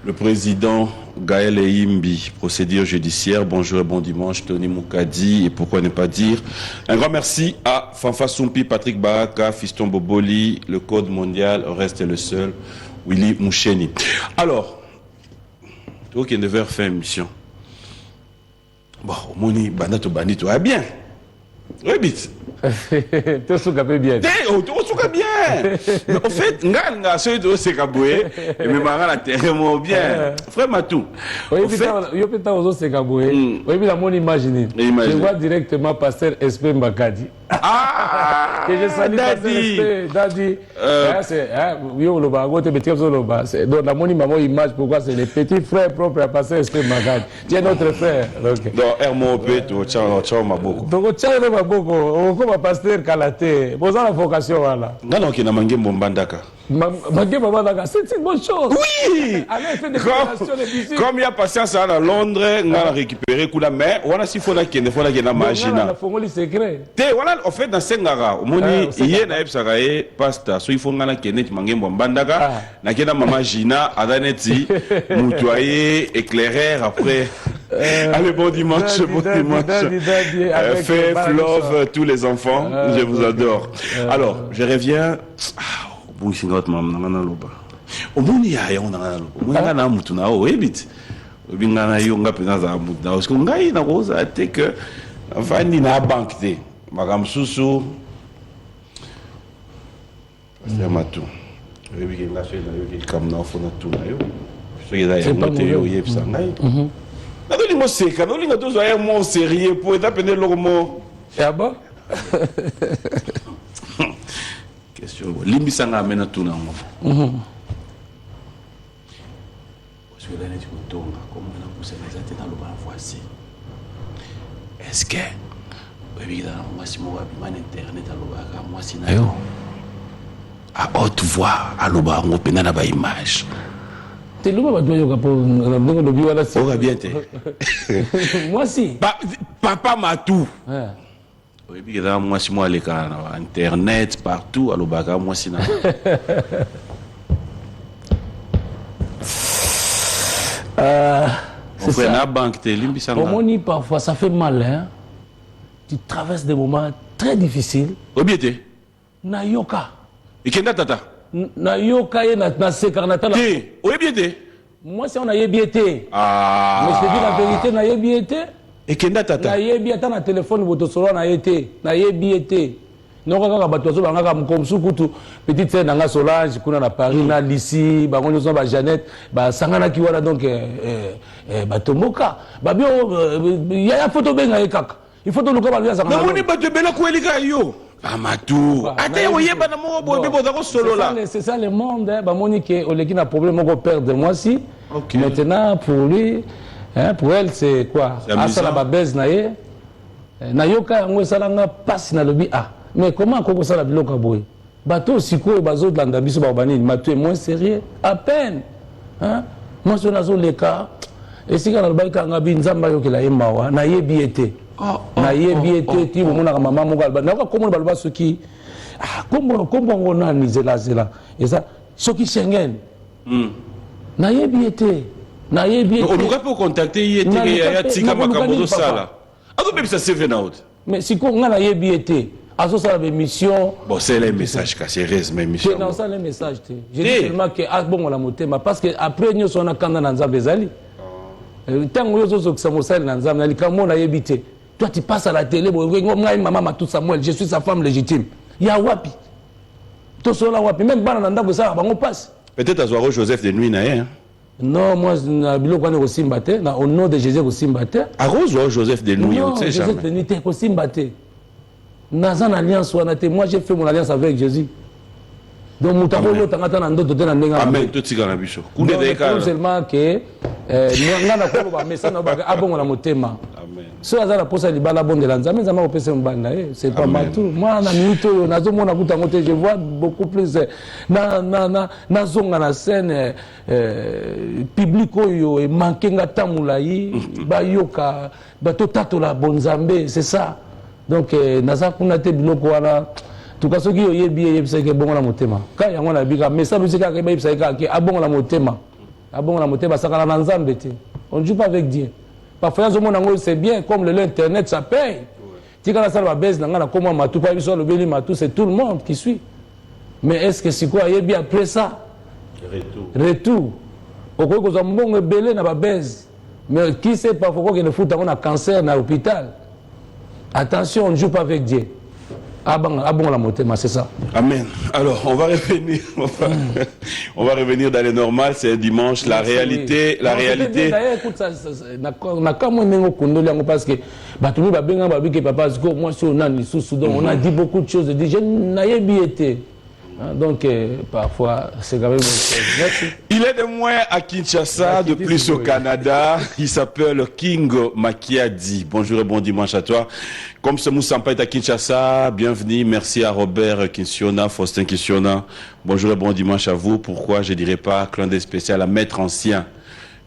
Le président Gaël Eimbi, procédure judiciaire, bonjour et bon dimanche, Tony Moukadi, et pourquoi ne pas dire un grand merci à Fanfa Soumpi, Patrick Baraka, Fiston Boboli, le Code mondial reste le seul, Willy Moucheni. Alors, toi qui devais faire une mission, bon, Moni, Bandato Banito, ah bien, oui, vite. Tu souka bien. Tu souka bien. En fait, nga ceux de Sekaboué et me mara la terre mo bien. Frère Matou. Oui, yo peta ozo Sekaboué. Oui, bien mon imaginer. Je vois directement pasteur Espé Mbakadi. Ah! Que je salue Daddy. C'est yo lo ba gote betia zo ba. C'est donc la mon image pourquoi c'est les petits frères propres à pasteur Espé Mbakadi. Tu es notre frère. OK. Donc RMOP to ciao maboko. Donc ciao maboko. Pasteur Kalate, vous avez la vocation là. Non, qui n'a mangé Mbandaka. C'est une bonne chose. Oui. Comme il y a patience à Londres, on a récupéré coup la main. On a si faut la kende, faut la kende magina. Voilà, en fait dans Sengara, moni hier na ebsarae pasta, so il faut ngana kende mangé mbandaka, na kenda mama Gina, adaneti, mutuaye, éclaireur après. Allez, bon dimanche, bon dimanche. Faith, love, tous les enfants, je vous adore. Alors, je reviens. Bon, c'est notre maman, on a l'oba. Au monde, il y a un an. On a un mouton à eau, évite. On a un young up dans un mouton. Parce qu'on a une rose à te que. Enfin, il y a une banque. Madame Soussou. C'est un matou. Oui, il y a une comme dans fond tout. C'est pas sérieux pour être le mot. Ah bon? Question. Limbisanga amena tout na ngo. Parce que là tu tournes comme on a poussé les athées dans le bas voici. Est-ce que oui là moi si moi man internet à l'oba moi si na yo à haute voix à l'oba on pena na ba image. T'es l'oba ba doyo pour le bio là c'est. On va bien te. Moi si. Papa m'a tout. Oui, puis là, moi, si moi, les cas, Internet, partout, à l'Obaga, moi, si c'est ça. La banque, pour moi, parfois, ça fait mal, hein. Tu traverses des moments très difficiles. Obiete. Na yoka. Et kenda tata. Na yoka et na sekarnata. Obiete. Moi, si on a yebiete. Ah. Mais je te dis la vérité, na yebiete. Et kenda tata. Na yebi ata na téléphone boto solo na yete. Na yebi ete. Non kaka bato so banga comme sukutu petite sœur nanga Solange kuna na Paris na Lissi bango nyoso ba Jeannette ba sangana ki wala donc bato moka ba bio ya photo benga ekaka. Il faut to luka ba sangana. Na moni bato bela ko elika yo. Amatu. Ata yo yeba na mo bo bebo da ko solo là. C'est ça le monde ba moni ke oleki na problème moko perdre moi si. Maintenant pour lui hein, pour elle c'est quoi? Asa la babaise na ye. Na yoka ngo salanga passe na lobi ah. Mais comment on ça la biloko boy? Bateau siko bazo de landa biso ba bani matou est moins sérieux à peine. Hein? Moi je nazo le cas et si kana ba ka ngabi nzamba yo ke la yemawa na yebi été. Na yebi été ti mo na maman mo galba na ko komo balba soki ah kombo ngona ni zela et ça soki Schengen. Na yebi été. Na yebi été. On doit pas contacter yete ya tika makambo sala. Ako bebisa 7 out. Mais si ko ngana yebi été à ça la mission. Bon, c'est les messages cassés, mais mission. Non, ça les messages. Je dis seulement que ah bon la motema parce que après nous on a quand dans Nzambe zali. Tant que nous sommes sur Samuel Nzambe, ali quand on a habité. Toi tu passes à la télé, maman tout Samuel, je suis sa femme légitime. Il y a wapi. Tout cela wapi même bana nda ça on passe. Peut-être à Zoaro Joseph de nuit naé. Non, moi na biloko wana aussi mbaté, na au nom de Jésus aussi mbaté. À Zoaro Joseph de nuit, on sait jamais. Joseph de nuit aussi mbaté. Nazan alliance moi j'ai fait mon alliance avec Jésus. Donc mutako yo tangata na ndoto tena ndenga. Amen to tika na biso. Kunde de ka. Seulement que moi na ko ba message na ba abongo na motema. Amen. So azala posa libala bonde la nzambe nzambe ko pesa mbanda c'est pas matou. Moi na minito nazo mona kuta ngote je vois beaucoup plus na zonga na scène public oyo e mankenga tamulai ba yoka ba to tato la bonzambe c'est ça. Donc naza kuna te biloko wana tuka soki oyebi yebisa ke bongo na motema ka yango na bika mais ça veut dire que yebisa ke abongo na motema sakala na nzambe te on joue pas avec Dieu parfois yazo mona ngo c'est bien comme l'internet ça paye tika na sala ba base na ngana comment matou pa biso lobeli matou c'est tout le monde qui suit mais est-ce que siko yebi après ça retour okoi ko za mbongo belé na ba base mais qui sait parfois que ne fout on a cancer na hôpital. Attention, on ne joue pas avec Dieu. Ah bon la motema, c'est ça. Amen. Alors, on va revenir. On va revenir dans les normales, c'est dimanche. La réalité. D'ailleurs, écoute, ça, parce que moi, on a dit beaucoup de choses. Je n'ai été. Donc, parfois, c'est quand même une chose. Merci. Il est de moins à Kinshasa, de plus au Canada. Il s'appelle King Makiadi. Bonjour et bon dimanche à toi. Comme ce Moussampa est à Kinshasa, bienvenue. Merci à Robert Kinsiona, Faustin Kinsiona. Bonjour et bon dimanche à vous. Pourquoi je dirais pas clin d'œil spécial à Maître Ancien,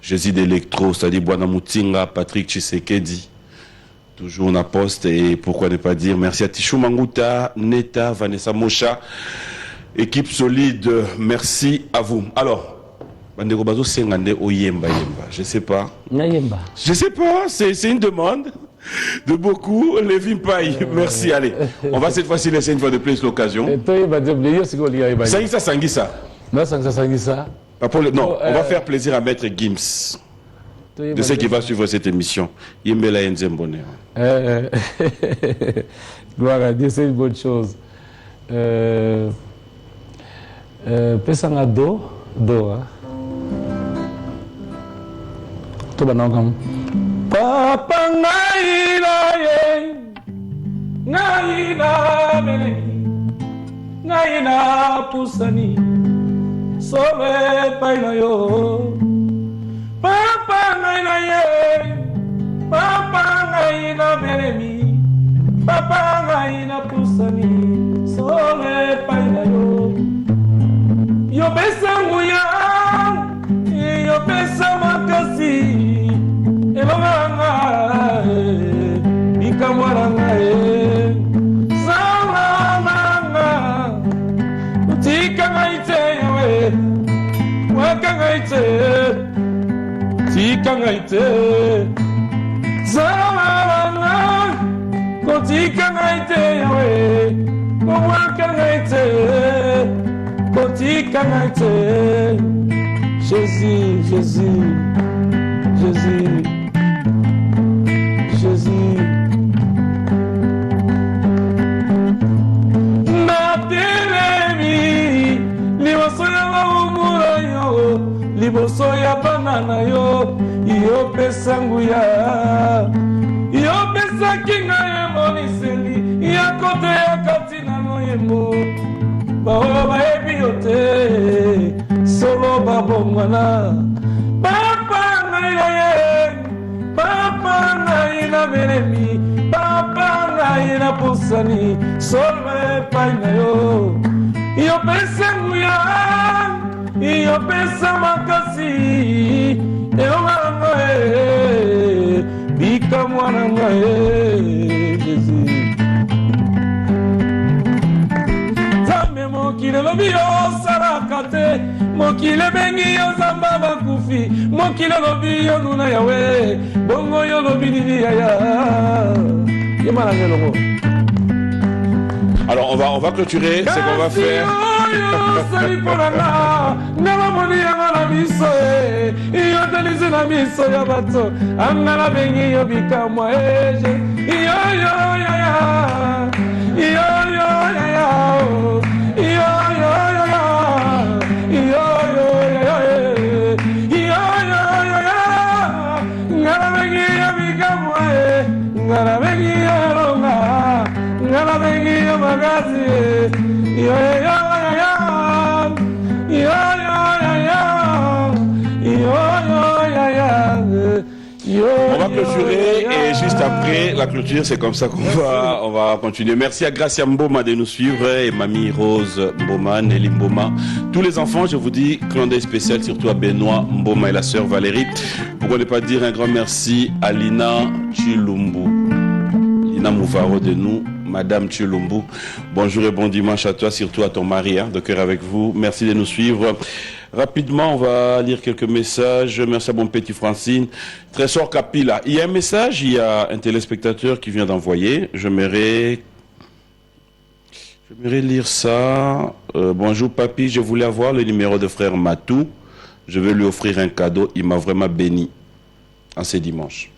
Jésus d'Electro, c'est-à-dire Bwana Moutinga, Patrick Tshisekedi. Toujours on a poste et pourquoi ne pas dire merci à Tichou Manguta, Neta, Vanessa Mocha. Équipe solide, merci à vous. Alors, Bandeko Bazo Sengande Oyemba Yemba, je sais pas. Je sais pas, c'est une demande de beaucoup. Lévin Paye, merci, allez. On va cette fois-ci laisser une fois de plus l'occasion. Sangisa, Sangisa. Non, on va faire plaisir à Maître Gims, de ceux qui va suivre cette émission. Yembela Yenzembone. Gloire à Dieu, c'est une bonne chose. Pesanga do to banangam papa ngaina pusani sobe paina yo papa ngaina belemi papa ngaina pusani sobe paina yo. Yo pesa nguya, yo pesa makasi, elonganga, ikamwaranga, salanga, utika ngaite yawe, waka ngaite, tika ngaite, salanga, utika ngaite yawe, waka ngaite. Jésus, Jésus, Jésus, Jésus. Natelemi, liboso ya maumura yo, liboso ya banana yo, yo pesa nguya, yo pesa kinga ya moniseli, ya kote ya katina moyemo. Baola baebi yote solo babongana papa ngaina beremi papa ngaina pusani solo paina yo iyo pesa nguya iyo pesa makasi elonga bika mwana Jésus. Mokile lobi yo sarakate, mokile bengi yo zamba bakufi, mokile lobi yo nuna yawe, bongo yo lobi nini yaya. Yemana ngelongo. Alors on va clôturer ce qu'on va faire. Sali ponanga, nala moni yangala miso e, iyo telize na miso ya bato, angala bengi yo bikamwa eje, iyo yo yaya, iyo yo yaya. On va clôturer et juste après la clôture, c'est comme ça qu'on va continuer. Merci à Gracia Mboma de nous suivre et Mamie Rose Mboma, Nelly Mboma. Tous les enfants, je vous dis, clin d'œil spécial, surtout à Benoît Mboma et la sœur Valérie. Pourquoi ne pas dire un grand merci à Lina Chilumbu, Lina Mouvaro de nous, Madame Chilumbu. Bonjour et bon dimanche à toi, surtout à ton mari, de cœur avec vous. Merci de nous suivre. Rapidement, on va lire quelques messages. Merci à mon petit Francine. Trésor Capilla. Il y a un message, il y a un téléspectateur qui vient d'envoyer. J'aimerais lire ça. Bonjour papy, je voulais avoir le numéro de frère Matou. Je vais lui offrir un cadeau. Il m'a vraiment béni en ce dimanche.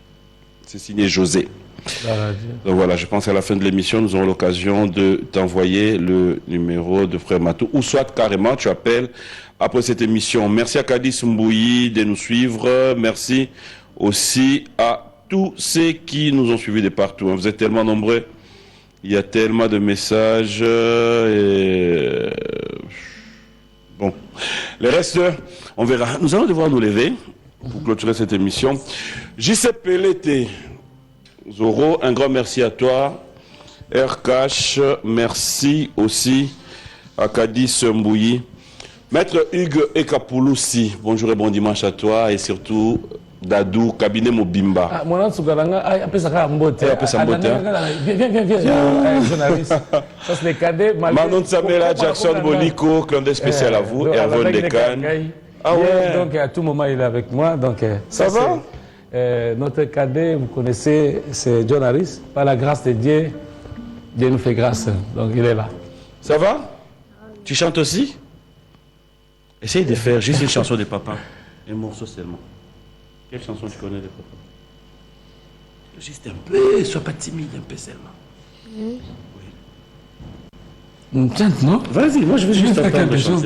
C'est signé José. Donc voilà, je pense qu'à la fin de l'émission, nous aurons l'occasion de t'envoyer le numéro de frère Matou. Ou soit carrément, tu appelles après cette émission. Merci à Kadis Mbouyi de nous suivre. Merci aussi à tous ceux qui nous ont suivis de partout. Vous êtes tellement nombreux. Il y a tellement de messages. Et Le reste, on verra. Nous allons devoir nous lever pour clôturer cette émission. JC Pelete, Zoro, un grand merci à toi. RKH, merci aussi à Kadis Mbouyi. Maître Hugues Ekapouloussi, bonjour et bon dimanche à toi. Et surtout, Dadou, cabinet Mobimba. Ah, mon nom est appelle ça Mbote. Viens, journaliste. Ça, c'est les cadets. Manon Samela, Jackson Boliko, clandestin spécial à vous, Hervé Decan. Ah ouais. Donc, à tout moment, il est avec moi. Donc, ça va? Notre cadet, vous connaissez, c'est John Harris. Par la grâce de Dieu, Dieu nous fait grâce. Donc, il est là. Ça va? Tu chantes aussi? Essaye de faire juste une chanson de papa. Un morceau seulement. Quelle chanson tu connais de papa? Juste un peu, sois pas timide, un peu seulement. Oui. Chante, non? Vas-y, moi je veux juste faire quelque chose.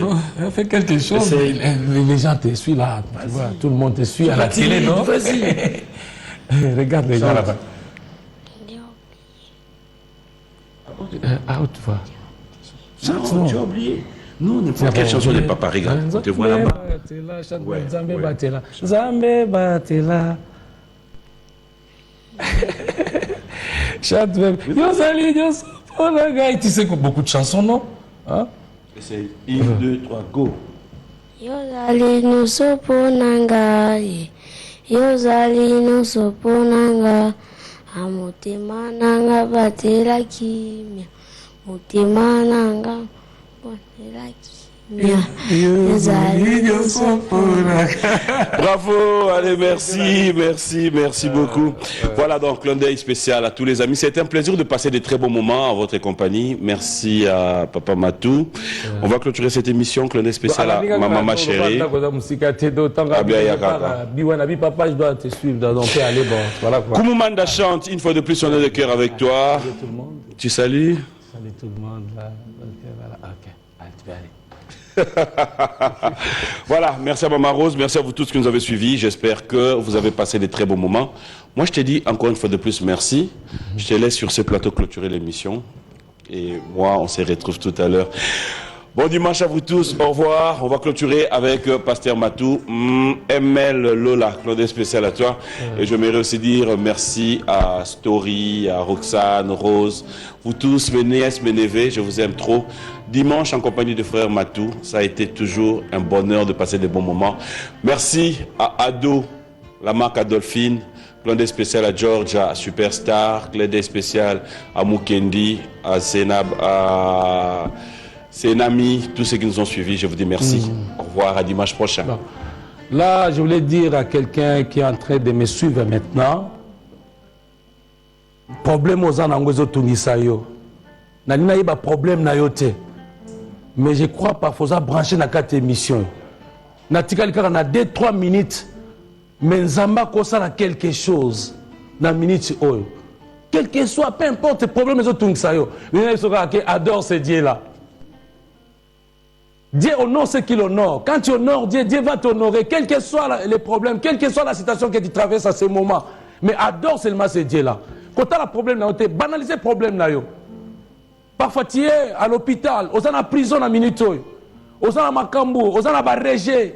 Fais quelque chose. Les gens te suivent là. Tu vois, tout le monde te suit à la télé, non? Vas-y. Regarde les gens là-bas. Ah, tu vois. Chante, non? Tu as oublié. Non, n'importe quelle chanson de papa, regarde. On te voit là-bas. Zambe Batela. Zambe Batela. Chante même. Yosali, Yosali. Tu sais que beaucoup de chansons, non? Hein? C'est 1, 2, 3, go. Yosali no soponanga. Yosali no soponanga. Amutima nanga batela kimya. Mutima nanga. Bravo, allez, merci beaucoup. Voilà donc clin d'œil spécial à tous les amis. C'était un plaisir de passer des très bons moments en votre compagnie. Merci à Papa Matou. On va clôturer cette émission, clin d'œil spécial à ma maman chérie. Koumoumanda chante, une fois de plus on est de cœur avec toi. Tu salues? Salut tout le monde là. Ok, allez, tu peux aller. Voilà, merci à Maman Rose, merci à vous tous qui nous avez suivis. J'espère que vous avez passé des très bons moments. Moi, je te dis encore une fois de plus merci. Je te laisse sur ce plateau clôturer l'émission. Et moi, on se retrouve tout à l'heure. Bon dimanche à vous tous, au revoir. On va clôturer avec Pasteur Matou, ML Lola, Claude spécial à toi. Et je voudrais aussi dire merci à Story, à Roxane, Rose, vous tous, mes nièces, mes neveux, je vous aime trop. Dimanche en compagnie de frère Matou, ça a été toujours un bonheur de passer des bons moments. Merci à Ado, la marque Adolphine, Claude spécial à Georgia, Superstar, Claude spécial à Mukendi, à Senab, à... C'est un ami, tous ceux qui nous ont suivis, je vous dis merci. Au revoir, à dimanche prochain. Non. Là, je voulais dire à quelqu'un qui est en train de me suivre maintenant, problème aux anangozo tunisayo. Nanina yeba problème na yote. Mais je crois parfois à brancher na 4 émissions. Natikali kaka na 2-3 minutes, mais nzamba kosala quelque chose na minute oyo. Quel que soit, peu importe le problème aux tunisayo. Nina yisoka ke adore ce Dieu là. Dieu honore ce qu'il honore. Quand tu honores Dieu, Dieu va t'honorer, quel que soit les problèmes, quelle que soit la situation que tu traverses à ce moment. Mais adore seulement ce Dieu-là. Quand tu as un problème, banaliser le problème. Parfois, tu es à l'hôpital, aux en prison à Minitoy, aux en Makambo, aux en Barrégé.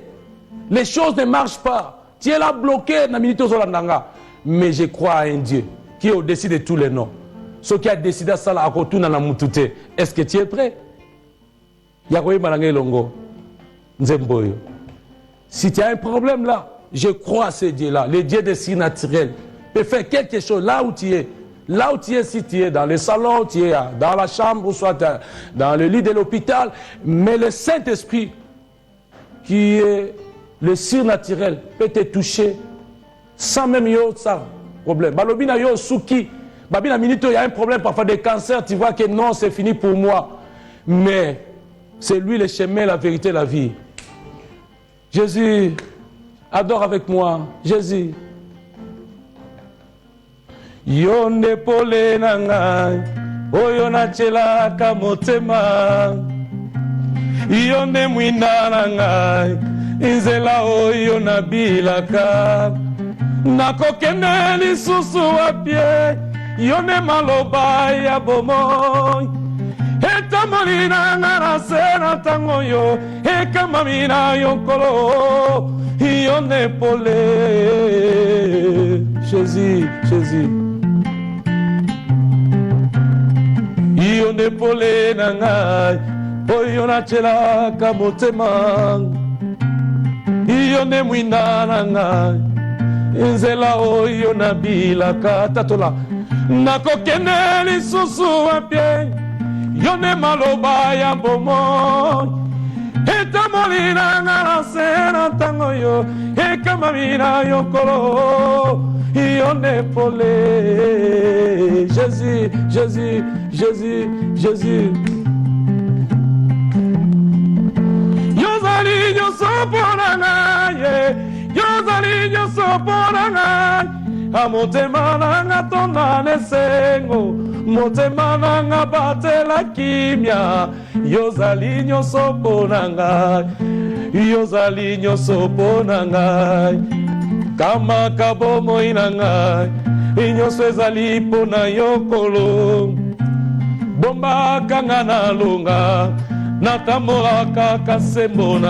Les choses ne marchent pas. Tu es là bloqué à Minitoy. Mais je crois à un Dieu qui est au-dessus de tous les noms. Ce qui a décidé ça, est-ce que tu es prêt? Si tu as un problème là, je crois à ce Dieu-là, le Dieu des signes naturels, peut faire quelque chose là où tu es. Là où tu es, si tu es dans le salon, tu es dans la chambre, ou soit dans le lit de l'hôpital, mais le Saint-Esprit, qui est le surnaturel, peut te toucher sans même ça problème. Balobina yo souki, babina minito, il y a un problème parfois de cancer, tu vois que non, c'est fini pour moi. Mais c'est lui le chemin, la vérité, la vie. Jésus, adore avec moi. Jésus. Yonde pole nanga, oyo na chela kamotema. Yonde mwina nanga, inzela oyo na bilaka. Nakokende lisusu wapie, yonde maloba ya bomoy. etamoli na nga na se na ntango oyo ekamami na yokolo yo n'épaulé. Jésus, Jésus, yo n'épaulé na ngai oyo nacelaka motema yo ne mwinda na ngai nzela oyo nabilaka tatola nakokende lisusu apie yo ne maloba ya bomoi etamoli na nga na se na ntango oyo ekamami na yokolo yo n'épaulé. Jésus, Jésus, Jésus, Jésus, yozali nyonso mpo na ngai, yozali nyonso mpo na ngai, motema na nga tonda nesengo, motema na nga batela kimia, yozali nyonso mpo na ngai, yozali nyonso mpo na ngai, kamaka bomoi na ngai nyonso ezali mpo na yokolo, bombaka nga na longa natambolaka kasembo na